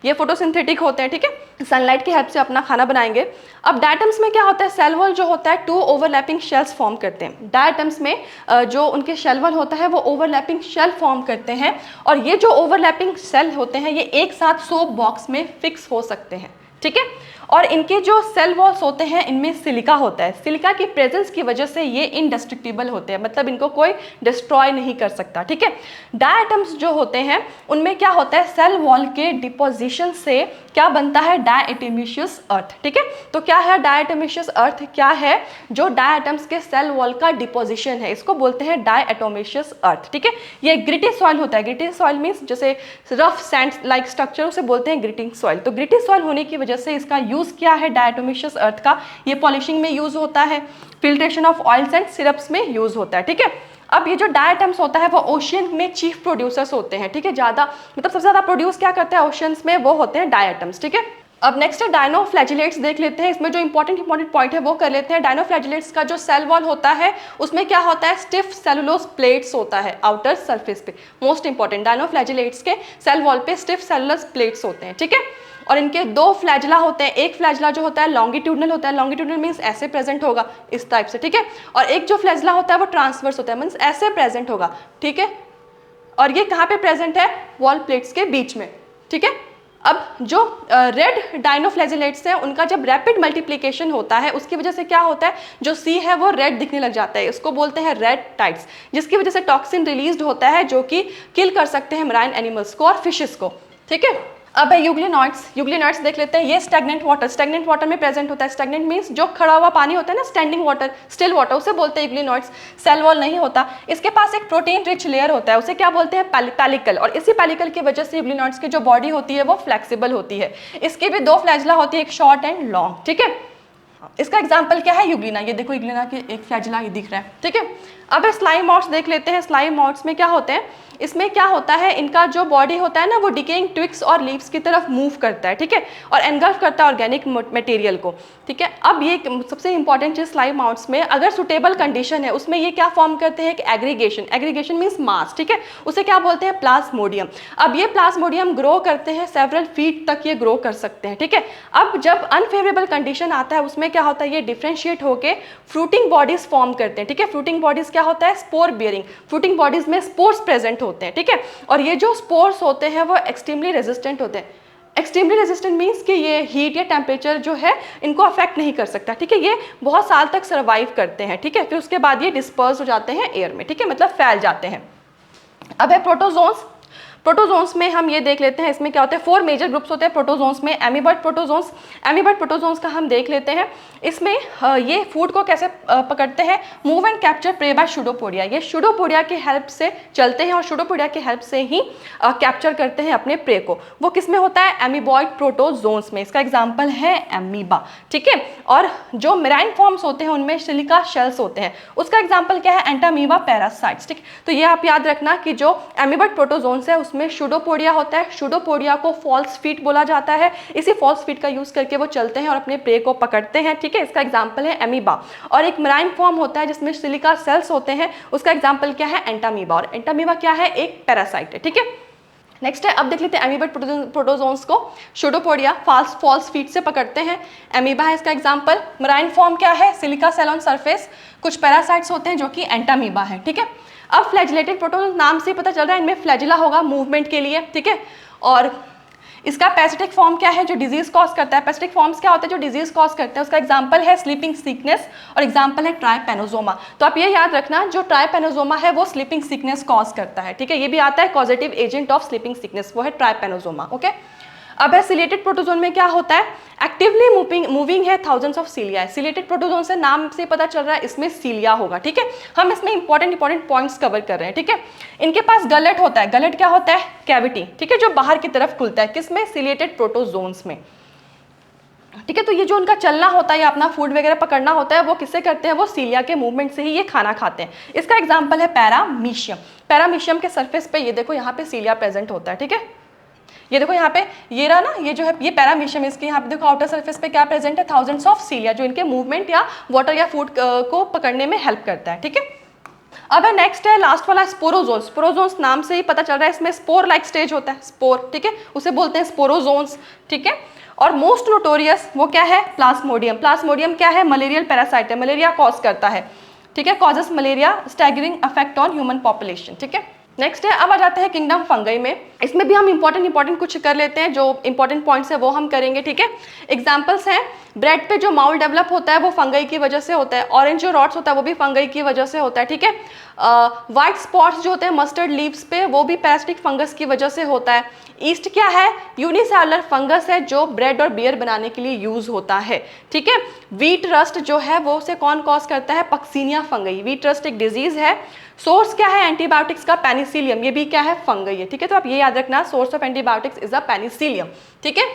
ये फोटोसिंथेटिक होते हैं, ठीक है, सनलाइट की हेल्प से अपना खाना बनाएंगे। अब डायटम्स में क्या होता है, सेल वॉल जो होता है 2 ओवरलैपिंग शेल्स फॉर्म करते हैं। डायटम्स में जो उनके शेल वॉल होता है वो ओवरलैपिंग शेल फॉर्म करते हैं, और ये जो ओवरलैपिंग शेल होते हैं ये एक साथ सोप बॉक्स में फिक्स हो सकते हैं, ठीक है। और इनके जो सेल वॉल्स होते हैं इनमें सिलिका होता है। सिलिका की प्रेजेंस की वजह से ये इनडेस्ट्रक्टिबल होते हैं, मतलब इनको कोई डिस्ट्रॉय नहीं कर सकता, ठीक है। डायटम्स जो होते हैं उनमें क्या होता है, सेल वॉल के डिपोजिशन से क्या बनता है, डायटोमिशियस अर्थ, ठीक है। तो क्या है डायटोमिशियस अर्थ, क्या है, जो डायटम्स के सेल वॉल का डिपोजिशन है इसको बोलते हैं डायटोमिशियस अर्थ, ठीक है। ये ग्रिटी सॉइल होता है। ग्रिटी सॉइल मीन्स जैसे रफ सैंड लाइक स्ट्रक्चर, उसे बोलते हैं ग्रिटिंग सॉइल। तो ग्रिटी सॉइल होने की वजह से इसका यूज क्या है, डायटोमिशियस अर्थ का, ये पॉलिशिंग में यूज होता है, filtration of oils and syrups में यूज होता है, ठीक है। अब ये जो डायटम्स होता है वो ओशियन में चीफ प्रोड्यूसर्स होते हैं, ठीक है। ज़्यादा मतलब सबसे ज़्यादा प्रोड्यूस क्या करते हैं ओशियंस में, वो होते हैं डायटम्स, ठीक है। अब नेक्स्ट है डायनोफ्लैजिलेट्स देख लेते हैं। इसमें जो इंपॉर्टेंट पॉइंट है वो कर लेते हैं। डायनोफ्लैजिलेट्स का जो सेल वॉल होता है उसमें क्या होता है, स्टिफ सेलुलोज प्लेट्स होता है आउटर सरफेस पे। मोस्ट इंपॉर्टेंट, डायनोफ्लैजिलेट्स के सेल वॉल पे स्टिफ सेलुलोज प्लेट्स होते हैं, ठीक है। और इनके 2 फ्लैजिला होते हैं। एक फ्लैजिला जो होता है लॉन्गिट्यूडनल होता है, लॉन्गिट्यूडनल मीन्स ऐसे प्रेजेंट होगा इस टाइप से, ठीक है। और एक जो फ्लैजिला होता है वो ट्रांसवर्स होता है, मीन्स ऐसे प्रेजेंट होगा, ठीक है। और ये कहाँ पे प्रेजेंट है, वॉल प्लेट्स के बीच में, ठीक है। अब जो रेड डायनोफ्लैजिलेट्स हैं उनका जब रैपिड मल्टीप्लिकेशन होता है उसकी वजह से क्या होता है, जो सी है वो रेड दिखने लग जाता है, इसको बोलते हैं रेड टाइड्स, जिसकी वजह से टॉक्सिन रिलीज्ड होता है जो कि किल कर सकते हैं मराइन एनिमल्स को और फिशेस को, ठीक है। अब है यूग्लिनॉइड्स। यूग्लिनॉइड्स देख लेते हैं। ये स्टैग्नेंट वाटर में प्रेजेंट होता है। स्टैग्नेंट मीन्स जो खड़ा हुआ पानी होता है ना, स्टैंडिंग वाटर, स्टिल वाटर, उसे बोलते हैं यूग्लिनॉइड्स। सेल वॉल नहीं होता। इसके पास एक प्रोटीन रिच लेयर होता है, उसे क्या बोलते हैं, पैलिकल। और इसी पैलिकल की वजह से यूग्लिनॉइड्स की जो बॉडी होती है वो फ्लेक्सिबल होती है। इसकी भी 2 फ्लैजिला होती है, एक शॉर्ट एंड लॉन्ग, ठीक है। इसका एग्जाम्पल क्या है, यूग्लिना। ये देखो यूग्लिना की एक फ्लैजिला ये दिख रहा है, ठीक है। अब स्लाइम मॉट्स देख लेते हैं। स्लाइम मॉट्स में क्या होते हैं, इसमें क्या होता है, इनका जो बॉडी होता है ना वो डिकेइंग ट्विक्स और लीव्स की तरफ मूव करता है, ठीक है, और एनगल्फ करता है ऑर्गेनिक मटेरियल को, ठीक है। अब ये सबसे इंपॉर्टेंट चीज स्लाइम मॉट्स में, अगर सुटेबल कंडीशन है उसमें ये क्या फॉर्म करते हैं, एक एग्रीगेशन। एग्रीगेशन मीन्स मास, ठीक है, उसे क्या बोलते हैं, प्लाज्मोडियम। अब ये प्लाज्मोडियम ग्रो करते हैं, सेवरल फीट तक ये ग्रो कर सकते हैं, ठीक है। अब जब अनफेवरेबल कंडीशन आता है उसमें क्या होता है, ये डिफ्रेंशिएट होकर फ्रूटिंग बॉडीज फॉर्म करते हैं, ठीक है। फ्रूटिंग बॉडीज क्या होता है, स्पोर बियरिंग। फ्रूटिंग बॉडीज में स्पोर्स प्रेजेंट होते हैं, ठीक है। और ये जो स्पोर्स होते हैं वो एक्सट्रीमली रेजिस्टेंट होते हैं। एक्सट्रीमली रेजिस्टेंट मीन्स कि ये हीट या टेम्परेचर जो है इनको अफेक्ट नहीं कर सकता, ठीक है। ये बहुत साल तक सर्वाइव करते हैं, ठीक है। फिर उसके बाद ये डिस्पर्स हो जाते हैं एयर में, ठीक है, मतलब फैल जाते हैं। अब है प्रोटोजोन्स। प्रोटोजोन्स में हम ये देख लेते हैं, इसमें क्या होता है, 4 मेजर ग्रुप्स होते हैं प्रोटोजोन्स में। एमीबर्ड प्रोटोजोन्स। एमीबर्ड प्रोटोजोन्स का हम देख लेते हैं। इसमें ये फूड को कैसे पकड़ते हैं, move and capture prey by pseudopodia. ये शूडोपोडिया की हेल्प से चलते हैं और शूडोपोडिया की हेल्प से ही कैप्चर करते हैं अपने प्रे को। वो किस में होता है, एमीबॉइड प्रोटोजोन्स में। इसका एग्जाम्पल है एमीबा, ठीक है। और जो मेराइन फॉर्म्स होते हैं उनमें सिलिका शेल्स होते हैं, उसका एग्जाम्पल क्या है, एंटामीबा पैरासाइट्स, ठीक। तो ये आप याद रखना कि जो एमीबर्ड प्रोटोजोन्स है उसमें शूडोपोडिया होता है। शूडोपोडिया को फॉल्स फीट बोला जाता है। इसी फॉल्स फीट का यूज करके वो चलते हैं और अपने प्रे को पकड़ते हैं, ठीक है। इसका एग्जांपल है एमीबा। और एक मराइन फॉर्म होता है जिसमें सिलिका सेल्स होते हैं, उसका एग्जांपल क्या है, एंटामीबा। और एंटामीबा क्या है, एक पैरासाइट है, ठीक है। नेक्स्ट है, अब देख लेते हैं एमीबर्ड प्रोटोजोन्स को। शूडोपोडिया फॉल्स फीट से पकड़ते हैं। एमीबा है इसका एग्जांपल। मराइन फॉर्म क्या है, सिलिका सेल ऑन सरफेस। कुछ पैरासाइट्स होते हैं जो कि एंटामीबा है, ठीक है। अब फ्लैजिलेटेड प्रोटोजोन नाम से पता चल रहा है इनमें फ्लैजिला होगा मूवमेंट के लिए, ठीक है। और इसका पैरासिटिक फॉर्म क्या है जो डिजीज कॉज करता है, पैरासिटिक फॉर्म्स क्या होते हैं जो डिजीज कॉज करते हैं, उसका एग्जांपल है स्लीपिंग सिकनेस और एग्जांपल है ट्राइपेनोसोमा। तो आप ये याद रखना जो ट्राइपेनोसोमा है वो स्लीपिंग सिकनेस कॉज करता है, ठीक है, ये भी आता है causative agent of sleeping sickness, वो है ट्राइपेनोसोमा, ओके। अब है सिलेटेड प्रोटोजोन में क्या होता है, एक्टिवली मूविंग है थाउजेंड्स ऑफ सीलिया। सिलेटेड प्रोटोजोन से नाम से पता चल रहा है इसमें सीलिया होगा, ठीक है। हम इसमें इंपॉर्टेंट पॉइंट्स कवर कर रहे हैं, ठीक है। इनके पास गलेट होता है, गलेट क्या होता है, कैविटी, ठीक है, जो बाहर की तरफ खुलता है, किसमें, सिलेटेड प्रोटोजोन्स में, ठीक है। तो ये जो उनका चलना होता है या अपना फूड वगैरह पकड़ना होता है वो किससे करते हैं, वो सीलिया के मूवमेंट से ही ये खाना खाते हैं। इसका एग्जाम्पल है पैरामीशियम। पैरामीशियम के सरफेस पे ये देखो यहाँ पे सीलिया प्रेजेंट होता है, ठीक है। ये देखो यहाँ पे ये रहा ना, ये जो है ये पैरामीशियम, इसके यहाँ पे देखो आउटर सरफेस पे क्या प्रेजेंट है, थाउजेंड्स ऑफ सीलिया, जो इनके मूवमेंट या वाटर या फूड को पकड़ने में हेल्प करता है, ठीक है। अब है नेक्स्ट है लास्ट वाला स्पोरोजोन्स। स्पोरोजोन्स नाम से ही पता चल रहा है इसमें स्पोर लाइक स्टेज होता है, स्पोर, ठीक है, उसे बोलते हैं स्पोरोजोन्स, ठीक है। और मोस्ट नोटोरियस वो क्या है, प्लाज्मोडियम। प्लाज्मोडियम क्या है, मलेरियल पैरासाइट है, मलेरिया कॉज करता है, ठीक है, causes malaria, staggering affect on human population, ठीक है। नेक्स्ट है, अब आ जाते हैं किंगडम फंगई में। इसमें भी हम इंपॉर्टेंट कुछ कर लेते हैं, जो इंपॉर्टेंट पॉइंट्स है वो हम करेंगे, ठीक है। एग्जांपल्स हैं, ब्रेड पे जो माउल डेवलप होता है वो फंगई की वजह से होता है, ऑरेंज जो रॉट्स होता है वो भी फंगई की वजह से होता है, ठीक है। व्हाइट स्पॉट्स जो होते हैं मस्टर्ड लीव्स पे वो भी पैरासिटिक फंगस की वजह से होता है। ईस्ट क्या है, यूनिसेलुलर फंगस है जो ब्रेड और बियर बनाने के लिए यूज होता है, ठीक है। व्हीट रस्ट जो है वो उसे कौन कॉज करता है, पक्सीनिया फंगई। व्हीट रस्ट एक डिजीज है। सोर्स क्या है एंटीबायोटिक्स का, पेनिसिलियम, ये भी क्या है, फंगई है, ठीक है। तो आप ये याद रखना, source of antibiotics is a Penicillium, ठीक है।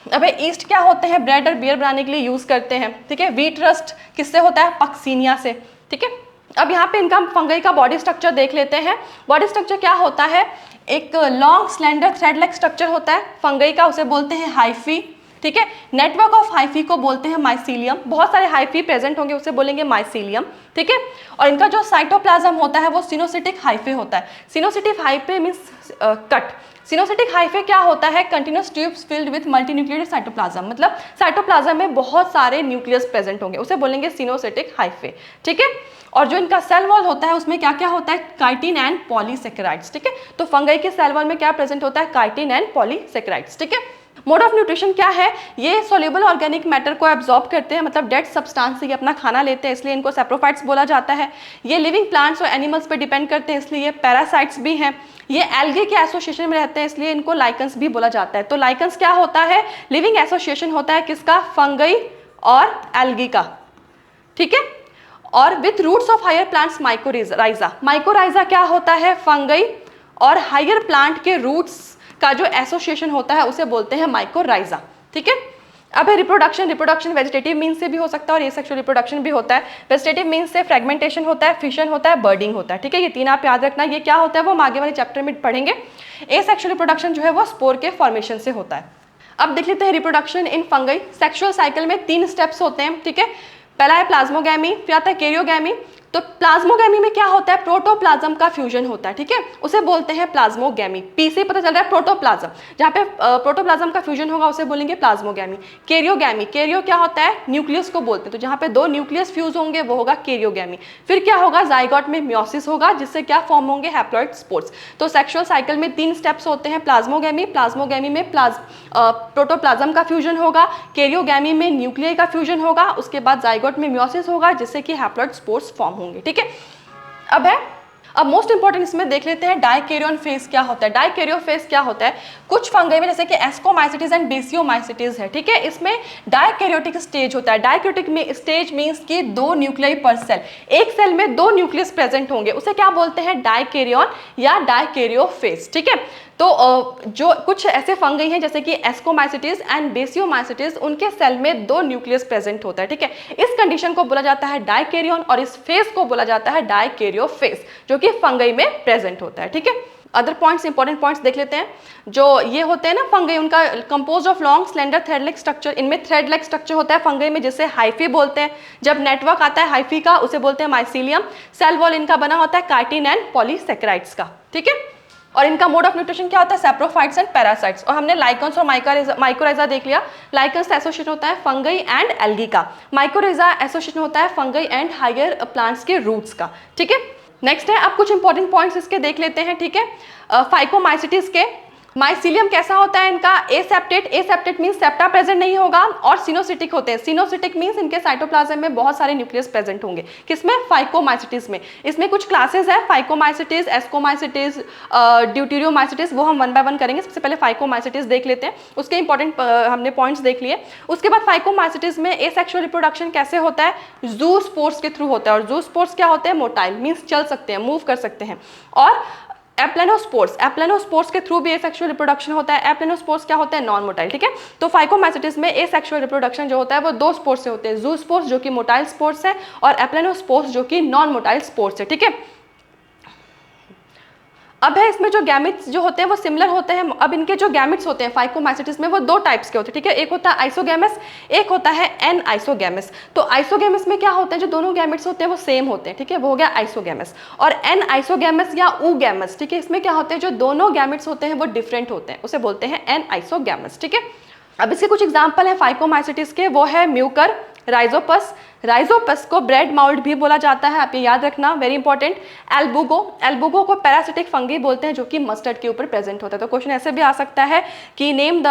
अब ईस्ट क्या होते हैं, ब्रेड और बियर बनाने के लिए यूज करते हैं, ठीक है। व्हीट रस्ट किससे होता है, पक्सीनिया से, ठीक है। अब यहाँ पे इनका फंगई का बॉडी स्ट्रक्चर देख लेते हैं। बॉडी स्ट्रक्चर क्या होता है, एक long slender thread like structure होता है फंगई का, उसे बोलते हैं हाइफी, ठीक है। नेटवर्क ऑफ हाइफी को बोलते हैं माइसीलियम। बहुत सारे हाइफी प्रेजेंट होंगे, उसे बोलेंगे माइसीलियम, ठीक है। और इनका जो साइटोप्लाज्म होता है वो सिनोसिटिक हाइफे होता है। Coenocytic hyphae means cut. Coenocytic hyphae क्या होता है, continuous tubes filled with multinucleated cytoplasm, मतलब साइटोप्लाज्म में बहुत सारे न्यूक्लियस प्रेजेंट होंगे, उसे बोलेंगे सिनोसिटिक हाइफे, ठीक है। और जो इनका सेल वॉल होता है उसमें क्या क्या होता है, काइटिन एंड पॉलीसेकेराइड्स, ठीक है। तो फंगई के सेल वॉल में क्या प्रेजेंट होता है, काइटिन एंड पॉलीसेकेराइड्स, ठीक है। मोड ऑफ न्यूट्रिशन क्या है, ये सोल्यूबल ऑर्गेनिक मैटर को एब्जॉर्ब करते हैं, मतलब डेड सब्सटेंस से ये अपना खाना लेते हैं, इसलिए इनको सैप्रोफाइट्स बोला जाता है। ये लिविंग प्लांट्स और एनिमल्स पे डिपेंड करते हैं, इसलिए ये पैरासाइट्स भी हैं। ये एल्गे के एसोसिएशन में रहते हैं, इसलिए इनको लाइकन्स भी बोला जाता है। तो लाइकन्स क्या होता है, लिविंग एसोसिएशन होता है किसका, फंगई और एल्गी का, ठीक है। और with roots of higher plants mycorrhiza. Mycorrhiza क्या होता है, फंगई और हायर प्लांट के रूट्स का जो एसोसिएशन होता है उसे बोलते हैं माइकोराइजा, ठीक है। अब है रिप्रोडक्शन। रिप्रोडक्शन वेजिटेटिव मीन्स से भी हो सकता है और एसेक्सुअल रिप्रोडक्शन भी होता है। वेजिटेटिव मीन्स से फ्रेगमेंटेशन होता है, फिशन होता है, बर्डिंग होता है, ठीक है। ये तीन आप याद रखना, ये क्या होता है वो हम आगे वाले चैप्टर में पढ़ेंगे। एसेक्सुअल रिप्रोडक्शन जो है वो स्पोर के फॉर्मेशन से होता है। अब देख लेते हैं reproduction in fungi. Sexual cycle में 3 स्टेप्स होते हैं, ठीक है। पहला है प्लाज्मोगैमी, फिर आता है कैरियोगैमी। तो प्लाज्मोगैमी में क्या होता है, प्रोटोप्लाज्म का फ्यूजन होता है, ठीक है, उसे बोलते हैं प्लाज्मोगैमी। पी से पता चल रहा है प्रोटोप्लाज्म, जहाँ पे प्रोटोप्लाज्म का फ्यूजन होगा उसे बोलेंगे प्लाज्मोगैमी। कैरियोगैमी, कैरियो क्या होता है, न्यूक्लियस को बोलते हैं, तो जहाँ पे 2 न्यूक्लियस फ्यूज होंगे वो होगा कैरियोगैमी। फिर क्या होगा, जाइगोट में म्योसिस होगा, जिससे क्या फॉर्म होंगे, हैप्लॉइड स्पोर्स। तो सेक्सुअल साइकिल में 3 स्टेप्स होते हैं, प्लाज्मोगैमी, प्लाज्मोगैमी में प्रोटोप्लाज्म का फ्यूजन होगा, कैरियोगैमी में न्यूक्लियस का फ्यूजन होगा, उसके बाद जाइगोट में म्योसिस होगा, जिससे कि हैप्लॉइड स्पोर्स फॉर्म होंगे, ठीक है। अब मोस्ट इंपॉर्टेंट इसमें देख लेते हैं डाइकैरियन फेज क्या होता है। डाइकैरियो फेज क्या होता है, कुछ फंगई में जैसे कि एस्कोमाइसिटीज एंड बेसियोमाइसिटीज है, ठीक है, इसमें डाइकैरियोटिक स्टेज होता है। डाइकैरियोटिक में स्टेज मींस कि 2 न्यूक्लियाई पर सेल, एक सेल में 2 न्यूक्लियस प्रेजेंट होंगे, उसे क्या बोलते हैं, डाइकैरियन या डाइकैरियो फेज, ठीक है। तो जो कुछ ऐसे फंगई हैं जैसे कि एस्कोमाइसिटीज एंड बेसियोमाइसिटीज, उनके सेल में 2 न्यूक्लियस प्रेजेंट होता है, ठीक है। इस कंडीशन को बोला जाता है डाइकैरियन और इस फेज को बोला जाता है डाइकैरियो फेज, जो कि फंगई में प्रेजेंट होता है, ठीक है। अदर पॉइंट्स, इंपॉर्टेंट पॉइंट्स देख लेते हैं। जो ये होते हैं ना फंगई, उनका compose of long slender thread like structure, इनमें थ्रेड लाइक स्ट्रक्चर होता है फंगई में, जिसे हाइफी बोलते हैं। जब नेटवर्क आता है हाइफी का उसे बोलते हैं माइसीलियम। सेल वॉल इनका बना होता है काइटिन एंड पॉलीसेकेराइड्स का, ठीक है। और इनका मोड ऑफ न्यूट्रिशन क्या होता है, सैप्रोफाइट्स एंड पैरासाइट्स। और हमने लाइकन्स और माइकोराइजा देख लिया। लाइकन्स एसोसिएशन होता है फंगई एंड एल्गी का, माइकोराइजा एसोसिएशन होता है फंगई एंड हायर प्लांट्स के रूट्स का, ठीक है। नेक्स्ट है, अब कुछ इंपॉर्टेंट पॉइंट्स इसके देख लेते हैं, ठीक है। फाइकोमाइसिटिस के माइसीलियम कैसा होता है इनका, एसेप्टेट मींस सेप्टा प्रेजेंट नहीं होगा, और सिनोसिटिक होते हैं। सिनोसिटिक मींस इनके साइटोप्लाज्म में बहुत सारे न्यूक्लियस प्रेजेंट होंगे। किसमें, फाइकोमाइसिटिस में। इसमें कुछ क्लासेस है, फाइकोमाइसिटिस, एस्कोमाइसिटिस, ड्यूटेरियोमाइसिटिस, वो हम वन बाय वन करेंगे। सबसे पहले फाइकोमाइसिटिस देख लेते हैं, उसके इंपॉर्टेंट हमने पॉइंट्स देख लिए। उसके बाद फाइकोमाइसिटिस में एसेक्सुअल रिप्रोडक्शन कैसे होता है, जू स्पोर्स के थ्रू होता है, और जू स्पोर्स क्या होते हैं, मोटाइल मींस चल सकते हैं, मूव कर सकते हैं। और एप्लेनोस्पोर्स के थ्रू भी एसेक्सुअल रिप्रोडक्शन होता है। एप्लेनोस्पोर्स क्या होता है, नॉन मोटाइल, ठीक है। तो फाइकोमाइसिटिस में एसेक्सुअल रिप्रोडक्शन जो होता है वो दो स्पोर्स से होते हैं, जू स्पोर्स जो कि मोटाइल स्पोर्स है, और एप्लेनोस्पोर्स जो कि नॉन मोटाइल स्पोर्स है, ठीक है। अब है इसमें जो गैमेट्स जो होते हैं वो सिमिलर होते हैं। अब इनके जो गैमेट्स होते हैं फाइकोमाइसिटिस में वो दो टाइप्स के होते हैं, ठीक है। एक होता है आइसोगैमस, एक होता है एन आइसोगैमस। तो आइसोगैमस में क्या होता है, जो दोनों गैमेट्स होते हैं वो सेम होते हैं, ठीक है, वो हो गया आइसोगैमस। और एन आइसोगैमस या ऊगैमस, ठीक है, इसमें क्या होते हैं, जो दोनों गैमेट्स होते हैं वो डिफरेंट होते हैं, उसे बोलते हैं एन आइसोगैमस, ठीक है। अब इसके कुछ एग्जाम्पल है फाइकोमाइसिटिस के, वो है म्यूकर, राइजोपस, राइजोपस को ब्रेड माउल्ड भी बोला जाता है, आप ये याद रखना, वेरी इंपॉर्टेंट। एल्बुगो, एल्बुगो को पैरासिटिक फंगी बोलते हैं, जो कि मस्टर्ड के ऊपर प्रेजेंट होता है। तो क्वेश्चन ऐसे भी आ सकता है कि name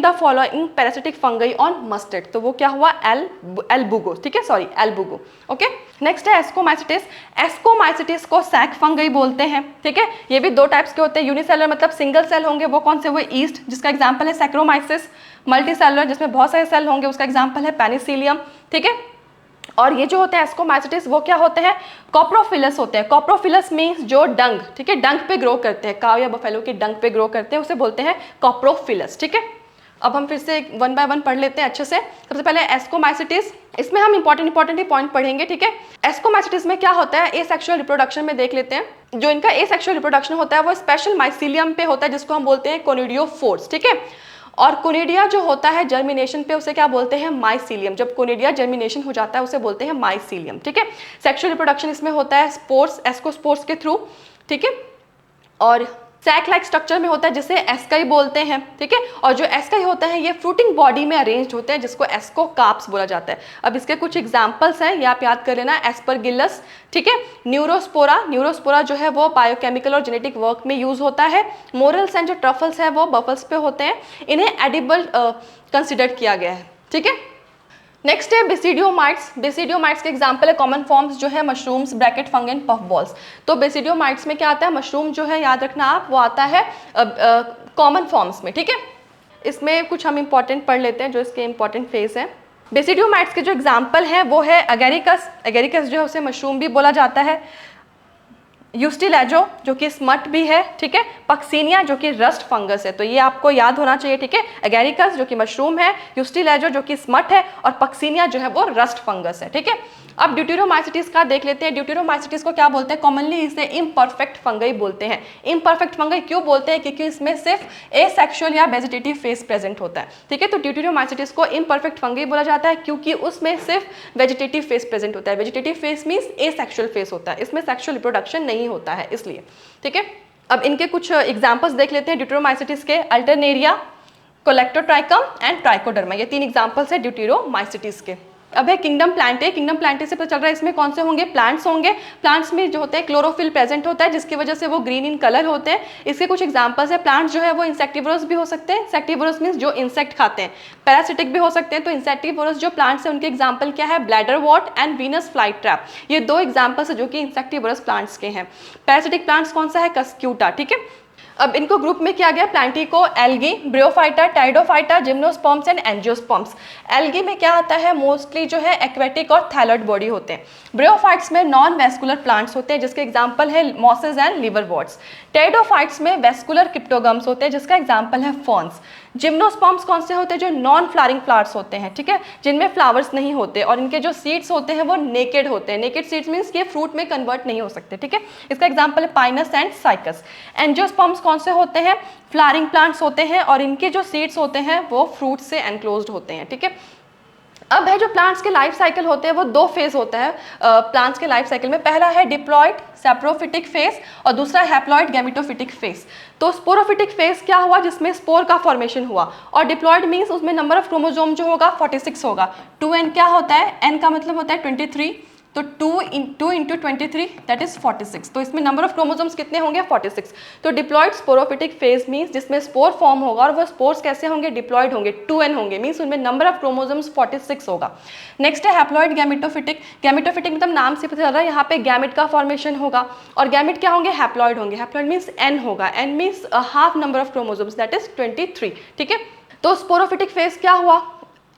the following parasitic fungi on mustard, तो वो क्या हुआ, एल्बुगो, ठीक है, सॉरी एल्बुगो, ओके। नेक्स्ट है एस्कोमाइसिटिस, एस्कोमाइसिटिस को सैक फंगी बोलते हैं, ठीक है। ये भी दो टाइप्स के होते हैं, यूनिसेलुलर मतलब सिंगल सेल होंगे, वो कौन से, वो ईस्ट, जिसका एग्जाम्पल है सैक्रोमाइसिस। मल्टीसेलुलर जिसमें बहुत सारे सेल होंगे, उसका एग्जाम्पल है पेनिसिलियम, ठीक है। और ये जो होते हैं एस्कोमाइसिटिस वो क्या होते हैं, कॉप्रोफिलस होते हैं। कॉप्रोफिलस मीन्स जो डंग, ठीक है, डंग पे ग्रो करते हैं, काव या बफेलो की डंग पे ग्रो करते हैं, उसे बोलते हैं कॉप्रोफिलस, ठीक है। अब हम फिर से वन बाय वन पढ़ लेते हैं अच्छे से। सबसे पहले एस्कोमाइसिटिस, इसमें हम इंपॉर्टेंट ही पॉइंट पढ़ेंगे, ठीक है। एस्कोमाइसिटिस में क्या होता है, एसेक्सुअल रिप्रोडक्शन में देख लेते हैं। जो इनका एसेक्सुअल रिप्रोडक्शन होता है वो स्पेशल माइसीलियम पे होता है, जिसको हम बोलते हैं कोनिडियोफोर्स, ठीक है। और कोनिडिया जो होता है जर्मिनेशन पे, उसे क्या बोलते हैं, माइसीलियम। जब कोनिडिया जर्मिनेशन हो जाता है उसे बोलते हैं माइसीलियम, ठीक है। सेक्सुअल रिप्रोडक्शन इसमें होता है स्पोर्स, एस्कोस्पोर्स के थ्रू, ठीक है। और सैक लाइक स्ट्रक्चर में होता है, जिसे एस्काई बोलते हैं, ठीक है। और जो एस्काई होता है ये फ्रूटिंग बॉडी में अरेंज्ड होते हैं, जिसको एस्कोकार्प्स बोला जाता है। अब इसके कुछ एग्जांपल्स हैं, ये आप याद कर लेना, एस्परगिलस, ठीक है। न्यूरोस्पोरा, न्यूरोस्पोरा जो है वो बायोकेमिकल और जेनेटिक वर्क में यूज होता है। मोरल्स एंड जो ट्रफल्स है वो बफल्स पे होते हैं, इन्हें एडिबल कंसिडर किया गया है, ठीक है। नेक्स्ट है बेसिडियोमाइट्स। बेसिडियोमाइट्स के एग्जांपल है कॉमन फॉर्म्स जो है mushrooms, bracket fungi and puff balls. तो बेसिडियोमाइट्स में क्या आता है, मशरूम जो है याद रखना आप, वो आता है कॉमन फॉर्म्स में, ठीक है। इसमें कुछ हम इंपॉर्टेंट पढ़ लेते हैं जो इसके इंपॉर्टेंट फेज है। बेसिडियोमाइट्स के जो एग्जाम्पल है वो है एगेरिकस, एगेरिकस जो है उसे मशरूम भी बोला जाता है। यूस्टिलेजो जो कि स्मट भी है, ठीक है। पक्सीनिया जो कि रस्ट फंगस है, तो ये आपको याद होना चाहिए, ठीक है। एगेरिकस जो कि मशरूम है, यूस्टिलेजो जो कि स्मट है, और पक्सीनिया जो है वो रस्ट फंगस है, ठीक है। अब ड्यूटेरोमाइसिटिस का देख लेते हैं। ड्यूटेरोमाइसिटिस को क्या बोलते हैं, कॉमनली इसे इम्परफेक्ट फंगी बोलते हैं। इम्परफेक्ट फंगी क्यों बोलते हैं, क्योंकि इसमें सिर्फ एसेक्सुअल या वेजिटेटिव फेज प्रेजेंट होता है, ठीक है। तो ड्यूटेरोमाइसिटिस को इम्परफेक्ट फंगी बोला जाता है क्योंकि उसमें सिर्फ वेजिटेटिव फेज प्रेजेंट होता है। Vegetative phase means asexual phase होता है, इसमें सेक्सुअल रिप्रोडक्शन नहीं होता है, इसलिए, ठीक है। अब इनके कुछ एग्जाम्पल्स देख लेते हैं ड्यूटेरोमाइसिटिस के। अल्टरनेरिया, कोलेक्टोट्राइकम एंड ट्राइकोडर्मा, ये 3 एग्जाम्पल्स है ड्यूटेरोमाइसिटिस के। अब है किंगडम प्लांटे। किंगडम प्लांटे से पता चल रहा है इसमें कौन से होंगे, प्लांट्स होंगे। प्लांट्स में जो होते हैं क्लोरोफिल प्रेजेंट होता है, जिसकी वजह से वो ग्रीन इन कलर होते हैं। इसके कुछ एग्जांपल्स है, प्लांट्स जो है वो इंसेक्टिवोरस भी हो सकते हैं। इंसेक्टिवोरस मीन्स जो इंसेक्ट खाते हैं, पैरासिटिक भी हो सकते हैं। तो इंसेक्टिवोरस जो प्लांट्स है उनके एग्जाम्पल क्या है, bladder what and Venus fly trap, ये 2 एग्जाम्पल्स है जो कि इंसेक्टिवोरस प्लांट्स के हैं। पैरासिटिक प्लांट्स कौन सा है, कस्क्यूटा, ठीक है। अब इनको ग्रुप में किया गया प्लांटी को, algae, bryophyta, pteridophyta, gymnosperms and angiosperms. Algae में क्या आता है, मोस्टली जो है एक्वेटिक और थैलॉइड बॉडी होते हैं। ब्रियोफाइट्स में नॉन वेस्कुलर प्लांट्स होते हैं, जिसके एग्जांपल है मॉसेस एंड लिवरवर्ट्स। टाइडोफाइट्स में वेस्कुलर क्रिप्टोगम्स होते हैं, जिसका एग्जांपल है फर्न्स। जिम्नोस्पर्म्स कौन से होते हैं, जो नॉन फ्लावरिंग फ्लावर्स होते हैं, ठीक है, जिनमें फ्लावर्स नहीं होते, और इनके जो सीड्स होते हैं वो नेकेड होते हैं। नेकेड सीड्स मीन्स ये फ्रूट में कन्वर्ट नहीं हो सकते, ठीक है। इसका एग्जांपल है पाइनस एंड साइकस। एंजियोस्पर्म्स कौन से होते हैं, फ्लावरिंग प्लांट्स होते हैं, और इनके जो सीड्स होते हैं वो फ्रूट से एनक्लोज्ड होते हैं, ठीक है। अब है जो प्लांट्स के लाइफ साइकिल होते हैं वो 2 फेज होता है प्लांट्स के लाइफ साइकिल में। पहला है डिप्लॉइड सैप्रोफिटिक फेज और दूसरा हैप्लॉइड गैमेटोफिटिक फेज। तो स्पोरोफिटिक फेज क्या हुआ, जिसमें स्पोर का फॉर्मेशन हुआ, और डिप्लॉइड मीन्स उसमें नंबर ऑफ क्रोमोसोम जो होगा 46 होगा। 2n क्या होता है, n का मतलब होता है 23, तो 2 इंटू 23 दैट इज 46। तो इसमें नंबर ऑफ क्रोमोसोम्स कितने होंगे? 46। तो डिप्लॉयड स्पोरोफिटिक फेज मीन्स जिसमें स्पोर फॉर्म होगा और वो स्पोर्स कैसे होंगे? डिप्लॉयड होंगे, 2n होंगे, मीन्स उनमें नंबर ऑफ क्रोमोसोम्स 46 होगा। नेक्स्ट है हैप्लॉयड गैमेटोफिटिक। गैमेटोफिटिक मतलब नाम से पता चल रहा है यहाँ पे गैमेट का फॉर्मेशन होगा और गैमेट क्या होंगे? हैप्लॉयड होंगे। हैप्लॉयड मीन्स n होगा, n means half number of chromosomes that is 23। ठीक है, तो स्पोरोफिटिक फेज क्या हुआ?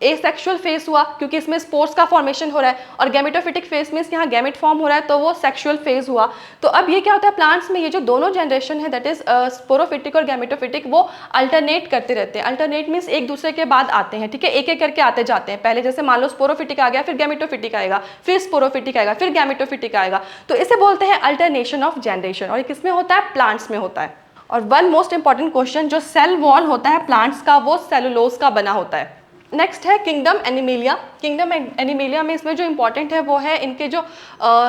एसेक्सुअल फेज हुआ क्योंकि इसमें स्पोर्स का फॉर्मेशन हो रहा है, और गैमेटोफिटिक फेज मीन्स यहाँ गैमेट फॉर्म हो रहा है तो वो सेक्सुअल फेज हुआ। तो अब ये क्या होता है प्लांट्स में, ये जो दोनों जनरेशन है दैट इज स्पोरोफिटिक और गैमेटोफिटिक, वो अल्टरनेट करते रहते हैं। अल्टरनेट मीन्स एक दूसरे के बाद आते हैं, ठीक है, एक एक करके आते जाते हैं। पहले जैसे मान लो स्पोरोफिटिक आ गया, फिर गैमेटोफिटिक आएगा, फिर स्पोरोफिटिक आएगा, फिर गैमेटोफिटिक आएगा। तो इसे बोलते हैं अल्टरनेशन ऑफ जनरेशन, और ये किसमें होता है? प्लांट्स में होता है। और वन मोस्ट इंपॉर्टेंट क्वेश्चन, जो सेल वॉल होता है प्लांट्स का वो सेलुलोज का बना होता है। नेक्स्ट है किंगडम एनिमेलिया। किंगडम एनिमेलिया में इसमें जो इंपॉर्टेंट है वो है इनके जो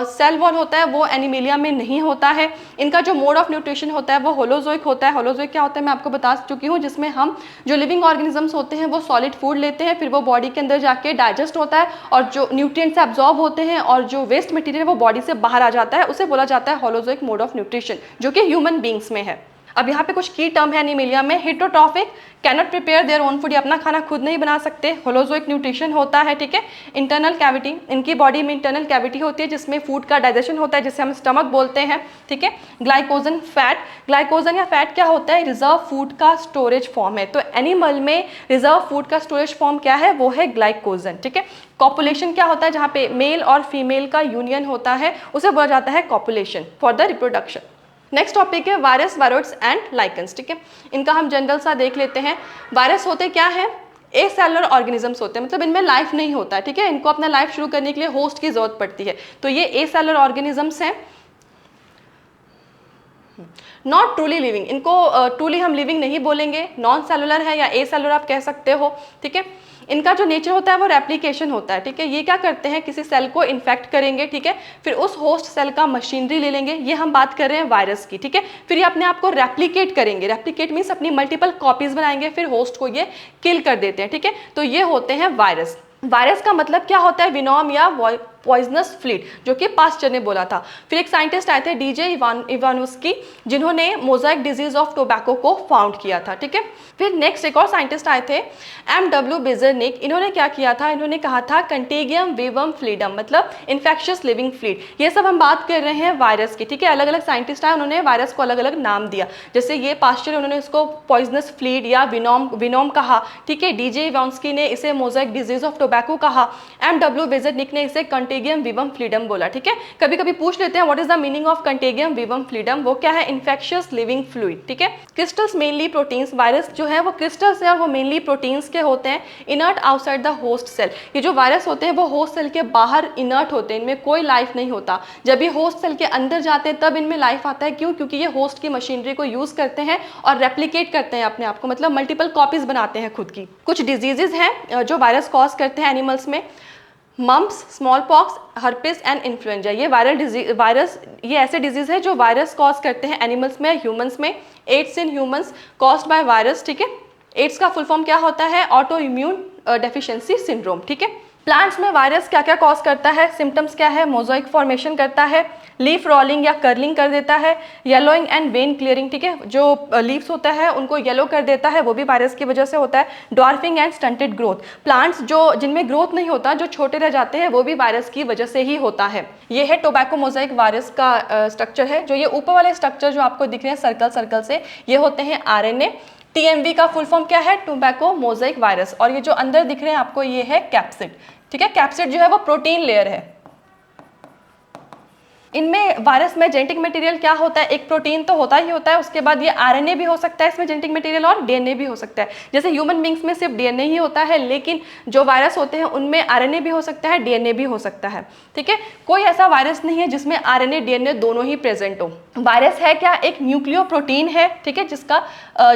सेल वॉल होता है वो एनिमेलिया में नहीं होता है। इनका जो मोड ऑफ न्यूट्रिशन होता है वो होलोजोइक होता है। होलोजोइक क्या होता है मैं आपको बता चुकी हूँ, जिसमें हम जो लिविंग ऑर्गेनिजम्स होते हैं वो सॉलिड फूड लेते हैं, फिर वो बॉडी के अंदर जाके डाइजेस्ट होता है और जो न्यूट्रिएंट्स एब्जॉर्ब होते हैं और जो वेस्ट मटेरियल है वो बॉडी से बाहर आ जाता है, उसे बोला जाता है होलोजोइक मोड ऑफ न्यूट्रिशन, जो कि ह्यूमन बींग्स में है। अब यहाँ पे कुछ की टर्म है एनिमेलिया में। Heterotrophic, cannot prepare their own food, ये अपना खाना खुद नहीं बना सकते। होलोजोइक न्यूट्रिशन होता है, ठीक है। इंटरनल कैविटी, इनकी बॉडी में इंटरनल कैविटी होती है जिसमें फूड का डाइजेशन होता है, जिसे हम स्टमक बोलते हैं, ठीक है। ग्लाइकोजन, फैट, ग्लाइकोजन या फैट क्या होता है? रिजर्व फूड का स्टोरेज फॉर्म है। तो एनिमल में रिजर्व फूड का स्टोरेज फॉर्म क्या है? वो है ग्लाइकोजन, ठीक है। कॉपुलेशन क्या होता है? जहाँ पे मेल और फीमेल का यूनियन होता है उसे बोला जाता है copulation for the reproduction. Next topic है वायरस, वायरोइड्स एंड लाइकन्स, ठीक है। इनका हम जनरल सा देख लेते हैं। वायरस होते क्या है? एसेलुलर ऑर्गेनिजम्स होते हैं, मतलब इनमें लाइफ नहीं होता है, ठीक है। इनको अपना लाइफ शुरू करने के लिए होस्ट की जरूरत पड़ती है, तो ये एसेलुलर ऑर्गेनिजम्स हैं। नॉट ट्रूली लिविंग, इनको ट्रूली हम लिविंग नहीं बोलेंगे, नॉन सेलुलर है या एसेलुलर आप कह सकते हो, ठीक है। इनका जो नेचर होता है वो रेप्लिकेशन होता है, ठीक है। ये क्या करते हैं? किसी सेल को इन्फेक्ट करेंगे, ठीक है, फिर उस होस्ट सेल का मशीनरी ले लेंगे, ये हम बात कर रहे हैं वायरस की, ठीक है। फिर ये अपने आप को रेप्लिकेट करेंगे, रेप्लिकेट मीन्स अपनी मल्टीपल कॉपीज बनाएंगे, फिर होस्ट को ये किल कर देते हैं, ठीक है। तो ये होते हैं वायरस। वायरस का मतलब क्या होता है? विनोम या पॉइजनस फ्लूइड, जो कि पास्चर ने बोला था। फिर एक साइंटिस्ट आए थे DJ इवानोस्की, जिन्होंने मोजाइक डिजीज ऑफ टोबैको को फाउंड किया था, ठीक है। फिर नेक्स्ट एक और साइंटिस्ट आए थे MW बेजरनिक। इन्होंने क्या किया था? इन्होंने कहा था कंटेगियम विवम फ्लूइडम, मतलब इन्फेक्शियस लिविंग फ्लूइड। ये सब हम बात कर रहे हैं वायरस की, ठीक है। अलग अलग साइंटिस्ट आए, उन्होंने वायरस को अलग अलग नाम दिया। जैसे ये पास्चर, उन्होंने इसको पॉइजनस फ्लूइड या विनोम कहा, ठीक है। DJ इवानोस्की ने इसे मोजाइक डिजीज ऑफ टोबैको कहा। MW बेजरनिक ने इसे कंटेगियम विवम फ्लूइडम बोला, ठीक है। कभी कभी पूछ लेते हैं what is the meaning of contagium vivum fluidum, वो क्या है? इन्फेक्शियस लिविंग फ्लूइड, ठीक है। क्रिस्टल्स मेनली प्रोटीन्स, वायरस जो है वो क्रिस्टल्स है और वो मेनली प्रोटीन्स के होते हैं। Inert outside the host cell, ये जो वायरस होते हैं वो होस्ट सेल के बाहर इनर्ट होते हैं, इनमें कोई लाइफ नहीं होता। जब ये होस्ट सेल के अंदर जाते हैं तब इनमें लाइफ आता है। क्यों? क्योंकि ये होस्ट की मशीनरी को यूज करते हैं और रेप्लिकेट करते हैं अपने आप को, मतलब मल्टीपल कॉपीज बनाते हैं खुद की। कुछ डिजीजेज हैं जो वायरस कॉज करते हैं एनिमल्स में। Mumps, small pox, herpes and influenza, ये वायरस ये ऐसे डिजीज है जो वायरस कॉज करते हैं एनिमल्स में, ह्यूमंस में। AIDS in humans caused by virus, ठीक है। एड्स का फुल फॉर्म क्या होता है? ऑटो इम्यून डेफिशिएंसी सिंड्रोम, ठीक है। प्लांट्स में वायरस क्या क्या कॉज करता है? सिम्टम्स क्या है? मोजाइक फॉर्मेशन करता है, लीफ रोलिंग या कर्लिंग कर देता है, येलोइंग एंड वेन क्लियरिंग, ठीक है। जो लीव्स होता है उनको येलो कर देता है, वो भी वायरस की वजह से होता है। Dwarfing and stunted growth, plants जो जिनमें ग्रोथ नहीं होता, जो छोटे रह जाते हैं, वो भी वायरस की वजह से ही होता है। ये है टोबैको मोजाइक वायरस का स्ट्रक्चर है। जो ये ऊपर वाले स्ट्रक्चर जो आपको दिख रहे हैं सर्कल सर्कल से, ये होते हैं RNA। TMV का फुल फॉर्म क्या है? Tobacco Mosaic virus. और ये जो अंदर दिख रहे हैं आपको, ये है कैप्सिड, ठीक है। कैप्सिड जो है वो प्रोटीन लेयर है। इनमें वायरस में जेनेटिक मटेरियल क्या होता है? एक प्रोटीन तो होता ही होता है, उसके बाद ये RNA भी हो सकता है इसमें जेनेटिक मटेरियल, और DNA भी हो सकता है। जैसे ह्यूमन बींग्स में सिर्फ DNA ही होता है, लेकिन जो वायरस होते हैं उनमें RNA भी हो सकता है, DNA भी हो सकता है, ठीक है। कोई ऐसा वायरस नहीं है जिसमें RNA DNA दोनों ही प्रेजेंट हो। वायरस है क्या? एक न्यूक्लियो प्रोटीन है, ठीक है,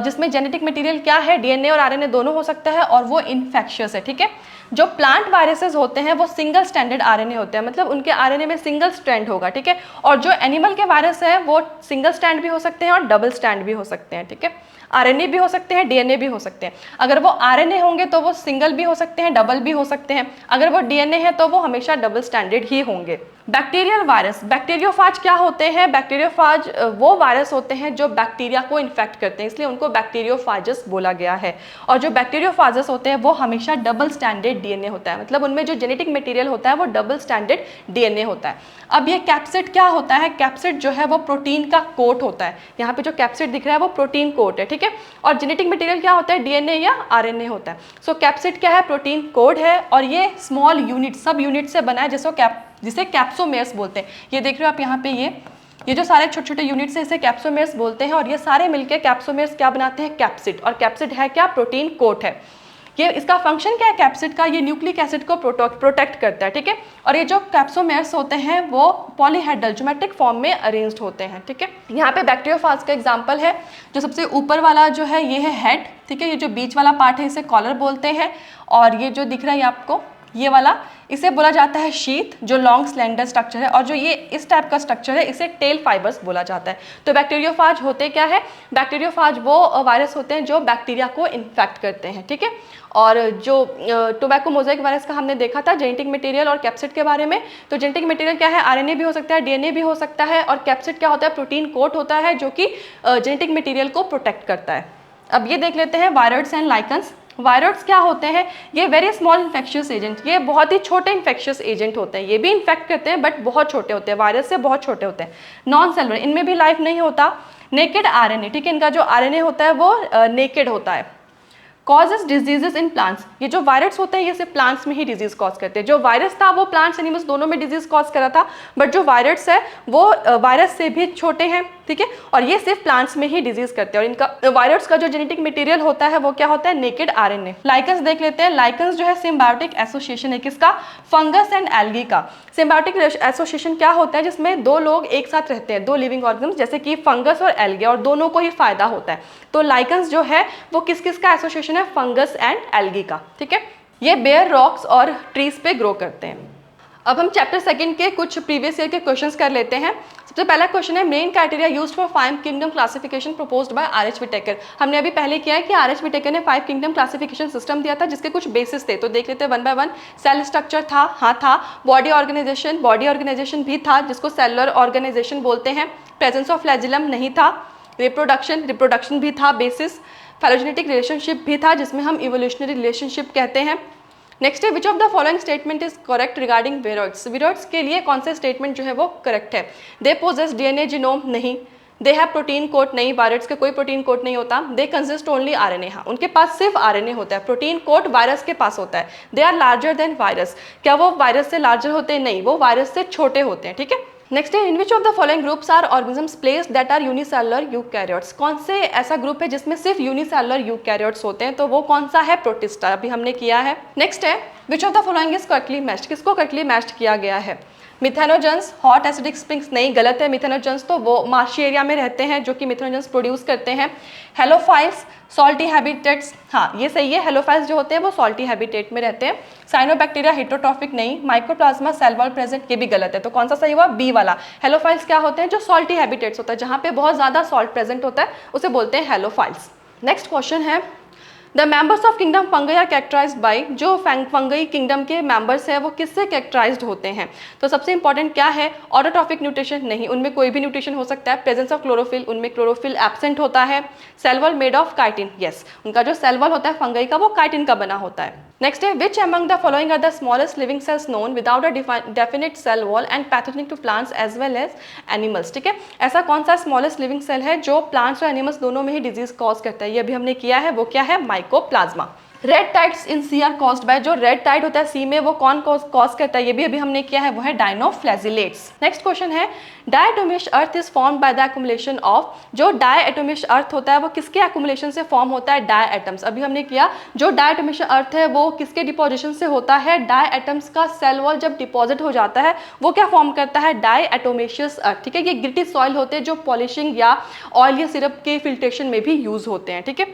जिसमें जेनेटिक मटेरियल क्या है? DNA और RNA दोनों हो सकता है, और वो इन्फेक्शियस है, ठीक है। जो प्लांट वायरसेस होते हैं वो सिंगल स्टैंडर्ड RNA होते हैं, मतलब उनके RNA में सिंगल स्ट्रैंड होगा, ठीक है। और जो एनिमल के वायरस हैं वो सिंगल स्टैंड भी हो सकते हैं और डबल स्टैंड भी हो सकते हैं, ठीक है। RNA भी हो सकते हैं, DNA भी हो सकते हैं। अगर वो RNA होंगे तो वो सिंगल भी हो सकते हैं, डबल भी हो सकते हैं। अगर वो DNA है तो वो हमेशा डबल स्टैंडर्ड ही होंगे। बैक्टीरियल वायरस, बैक्टीरियोफाज क्या होते हैं? बैक्टीरियोफाज वो वायरस होते हैं जो बैक्टीरिया को इन्फेक्ट करते हैं, इसलिए उनको बैक्टीरियोफाजस बोला गया है। और जो बैक्टीरियोफाजस होते हैं वो हमेशा डबल स्टैंडर्ड डीएनए होता है, मतलब उनमें जो जेनेटिक मटेरियल होता है वो डबल स्टैंडर्ड डीएनए होता है। अब ये कैप्सिड क्या होता है? कैप्सिड जो है वो प्रोटीन का कोट होता है। यहाँ पे जो कैप्सिड दिख रहा है वो प्रोटीन कोट है, ठीक है। और जेनेटिक मटेरियल क्या होता है? डीएनए या आरएनए होता है। सो कैप्सिड क्या है? प्रोटीन कोड है, और ये स्मॉल यूनिट, सब यूनिट से बना है, जिसे कैप्सोमेर्स बोलते हैं। ये देख रहे हो आप यहाँ पे, ये जो सारे छोटे छोटे यूनिट्स हैं इसे कैप्सोमेर्स बोलते हैं, और ये सारे मिलकर कैप्सोमेर्स क्या बनाते हैं? कैप्सिड। और कैप्सिड है क्या? प्रोटीन कोट है। ये इसका फंक्शन क्या है कैप्सिड का? ये न्यूक्लिक एसिड को प्रोटेक्ट करता है, ठीक है। और ये जो कैप्सोमेर्स होते हैं वो पॉलीहेड्रल ज्योमेट्रिक फॉर्म में अरेंज्ड होते हैं, ठीक है। यहाँ पे बैक्टीरियोफाज का एग्जांपल है, जो सबसे ऊपर वाला जो है ये है हेड, ठीक है। ये जो बीच वाला पार्ट है इसे कॉलर बोलते हैं, और ये जो दिख रहा है आपको ये वाला, इसे बोला जाता है शीथ, जो लॉन्ग स्लेंडर स्ट्रक्चर है। और जो ये इस टाइप का स्ट्रक्चर है इसे टेल फाइबर्स बोला जाता है। तो बैक्टीरियोफाज होते क्या है? बैक्टीरियोफाज वो वायरस होते हैं जो बैक्टीरिया को इन्फेक्ट करते हैं, ठीक है। और जो टोबैको मोज़ेक वायरस का हमने देखा था जेनेटिक मटेरियल और कैप्सिड के बारे में, तो जेनेटिक मटेरियल क्या है? आरएनए भी हो सकता है, डीएनए भी हो सकता है, और कैप्सिड क्या होता है? प्रोटीन कोट होता है जो कि जेनेटिक मटेरियल को प्रोटेक्ट करता है। अब ये देख लेते हैं वायरस एंड लाइकन्स। वायरस क्या होते हैं? ये वेरी स्मॉल इन्फेक्शियस एजेंट, ये बहुत ही छोटे इन्फेक्शियस एजेंट होते हैं। ये भी इन्फेक्ट करते हैं बट बहुत छोटे होते हैं, वायरस से बहुत छोटे होते हैं। नॉन सेलुलर, इनमें भी लाइफ नहीं होता। नेकेड आरएनए, ठीक है, इनका जो आरएनए होता है वो नेकेड होता है। कॉजेज डिजीजेस इन प्लांट्स, ये जो वायरस होते हैं ये सिर्फ प्लांट्स में ही डिजीज कॉज करते हैं। जो वायरस था वो प्लांट्स एनिमल्स दोनों में डिजीज कॉज करा था, बट जो वायरस है वो वायरस से भी छोटे हैं, ठीक है, और ये सिर्फ प्लांट्स में ही डिजीज करते हैं। और इनका वायरस का जो जेनेटिक मटेरियल होता है वो क्या होता है? Naked RNA. लाइकन्स देख लेते हैं। लाइकन्स जो है सिम्बायोटिक एसोसिएशन है, किसका? फंगस एंड एल्गी का। सिम्बायोटिक एसोसिएशन क्या होता है? जिसमें दो लोग एक साथ रहते हैं, दो लिविंग ऑर्गेनिज्म जैसे कि फंगस और एल्गे, और दोनों को ही फायदा होता है। तो लाइकन्स जो है वो किस किस का एसोसिएशन है? फंगस एंड एल्गी का, ठीक है। ये बेयर रॉक्स और ट्रीज पे ग्रो करते हैं। अब हम चैप्टर सेकंड के कुछ प्रीवियस ईयर के क्वेश्चंस कर लेते हैं। सबसे पहला क्वेश्चन है main criteria used for 5 kingdom classification proposed by R H. Whittaker. हमने अभी पहले किया है कि आर.एच. विटेकर ने 5 किंगडम क्लासिफिकेशन सिस्टम दिया था जिसके कुछ बेसिस थे, तो देख लेते हैं one by one. Cell structure था, हाँ था। बॉडी ऑर्गेनाइजेशन भी था जिसको सेलुलर ऑर्गेनाइजेशन बोलते हैं। प्रेजेंस ऑफ फ्लैजिलम नहीं था। रिप्रोडक्शन भी था बेसिस। फाइलोजेनेटिक रिलेशनशिप भी था जिसमें हम इवोल्यूशनरी रिलेशनशिप कहते हैं। नेक्स्ट है which of the following statement is correct regarding viroids. Viroids के लिए कौन से स्टेटमेंट जो है वो करेक्ट है? दे पोजेस डीएनए जीनोम, नहीं। दे हैव प्रोटीन कोट, नहीं, वायरस के कोई प्रोटीन कोट नहीं होता। दे कंसिस्ट ओनली आरएनए, हाँ उनके पास सिर्फ आरएनए होता है, प्रोटीन कोट वायरस के पास होता है। They are larger than virus, क्या वो वायरस से लार्जर होते हैं? नहीं, वो वायरस से छोटे होते हैं, ठीक है। नेक्स्ट है in which of the following groups are organisms placed that are unicellular eukaryotes. कौन से ऐसा ग्रुप है जिसमें सिर्फ यूनिसेलुलर यूकैरियोट्स होते हैं? तो वो कौन सा है? प्रोटिस्टा, अभी हमने किया है। नेक्स्ट है which of the following is correctly matched. किसको करेक्टली मैच्ड किया गया है? मिथेनोजेंस, हॉट एसिडिक स्प्रिंग्स, नहीं, गलत है। मिथेनोजेंस तो वो मार्शी एरिया में रहते हैं जो कि मिथेनोजेंस प्रोड्यूस करते हैं। हेलोफाइल्स, सॉल्टी हैबिटेट्स, हाँ ये सही है। हेलोफाइल्स जो होते हैं वो सॉल्टी हैबिटेट में रहते हैं। साइनोबैक्टीरिया हेटेरोट्रॉफिक, नहीं। माइक्रोप्लाज्मा सेल वॉल प्रेजेंट, ये भी गलत है। तो कौन सा सही हुआ? बी वाला। हेलोफाइल्स क्या होते हैं? जो सॉल्टी हैबिटेट्स होता है, जहाँ पे बहुत ज़्यादा सॉल्ट प्रेजेंट होता है उसे बोलते हैं हेलोफाइल्स। नेक्स्ट क्वेश्चन है the members of kingdom fungi are characterised by. जो फंगई किंगडम के मेंबर्स है वो किससे कैरेक्टराइज्ड होते हैं? तो सबसे इंपॉर्टेंट क्या है? ऑटोट्रॉफिक न्यूट्रिशन, नहीं, उनमें कोई भी न्यूट्रिशन हो सकता है। प्रेजेंस ऑफ क्लोरोफिल, उनमें क्लोरोफिल एब्सेंट होता है। Cell wall made of chitin, yes, उनका जो सेल वॉल होता है फंगई का वो काइटिन का बना होता है। नेक्स्ट है which among the following are the smallest living cells known without a definite cell wall and pathogenic to plants as well as animals. ठीक है, ऐसा कौन सा स्मॉलेस्ट लिविंग सेल है जो प्लांट्स और एनिमल्स दोनों में ही डिजीज कॉज करता है? ये भी हमने किया है, वो क्या है? Mycoplasma. Red tides in sea are caused by, जो रेड टाइड होता है सी में वो कौन कॉज करता है? ये भी अभी हमने किया है, वो है डायनोफ्लैजिलेट्स। नेक्स्ट क्वेश्चन है diatomaceous earth is formed by the accumulation of. जो डायटोमिश अर्थ होता है वो किसके एक्युमुलेशन से फॉर्म होता है? Diatoms. अभी हमने किया जो डायटोमिश अर्थ है वो किसके डिपोजिशन से होता है? डाई एटम्स का सेल वॉल जब डिपॉजिट हो जाता है वो क्या फॉर्म करता है? डाई एटोमेशियस अर्थ। ठीक है, ये ग्रिटी सॉइल होते हैं जो पॉलिशिंग या ऑयल या सिरप के फिल्ट्रेशन में भी यूज होते हैं। ठीक है,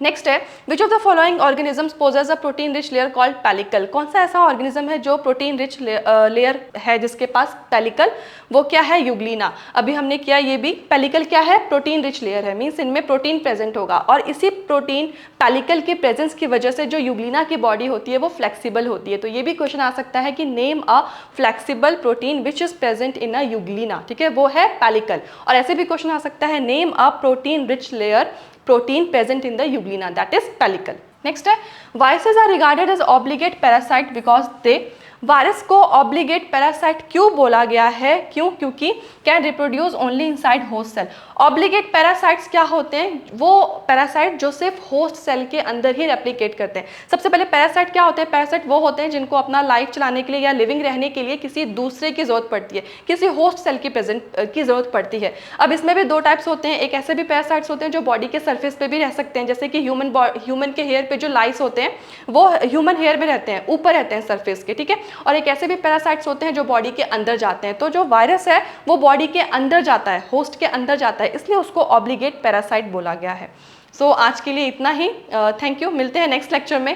नेक्स्ट है which of the following organisms possess a protein rich layer called pellicle. कौन सा ऐसा ऑर्गेनिज्म है जो प्रोटीन रिच लेयर है जिसके पास पेलिकल, वो क्या है, यूग्लिना। अभी हमने किया ये भी, पेलिकल क्या है, प्रोटीन रिच लेयर है, मीन्स इनमें प्रोटीन प्रेजेंट होगा और इसी प्रोटीन पेलिकल के प्रेजेंस की वजह से जो यूग्लिना की बॉडी होती है वो फ्लेक्सिबल होती है। तो ये भी क्वेश्चन आ सकता है कि name a flexible protein which is present in a Euglena, ठीक है, वो है पेलिकल। और ऐसे भी क्वेश्चन आ सकता है name a protein rich layer protein present in the euglena, that is pellicle. Next है viruses are regarded as obligate parasite because they, virus को ऑब्लिगेट पैरासाइट क्यों बोला गया है, क्यों, क्योंकि can reproduce only inside host cell. Obligate parasites क्या होते हैं, वो पैरासाइट जो सिर्फ होस्ट सेल के अंदर ही रेप्लिकेट करते हैं। सबसे पहले पैरासाइट क्या होते हैं, पैरासाइट वो होते हैं जिनको अपना लाइफ चलाने के लिए या लिविंग रहने के लिए किसी दूसरे की जरूरत पड़ती है, किसी होस्ट सेल की जरूरत पड़ती है। अब इसमें भी दो टाइप्स होते हैं, एक ऐसे भी पैरासाइट्स होते हैं जो बॉडी के सरफेस पे भी रह सकते हैं, जैसे कि ह्यूमन के हेयर पे जो लाइस होते हैं वो ह्यूमन हेयर में रहते हैं, ऊपर रहते हैं सरफेस के, ठीक है। और एक ऐसे भी पैरासाइट्स होते हैं जो बॉडी के अंदर जाते हैं। तो जो वायरस है वो बॉडी के अंदर जाता है, होस्ट के अंदर जाता है, इसलिए उसको ऑब्लिगेट पैरासाइट बोला गया है। सो आज के लिए इतना ही, थैंक यू, मिलते हैं नेक्स्ट लेक्चर में।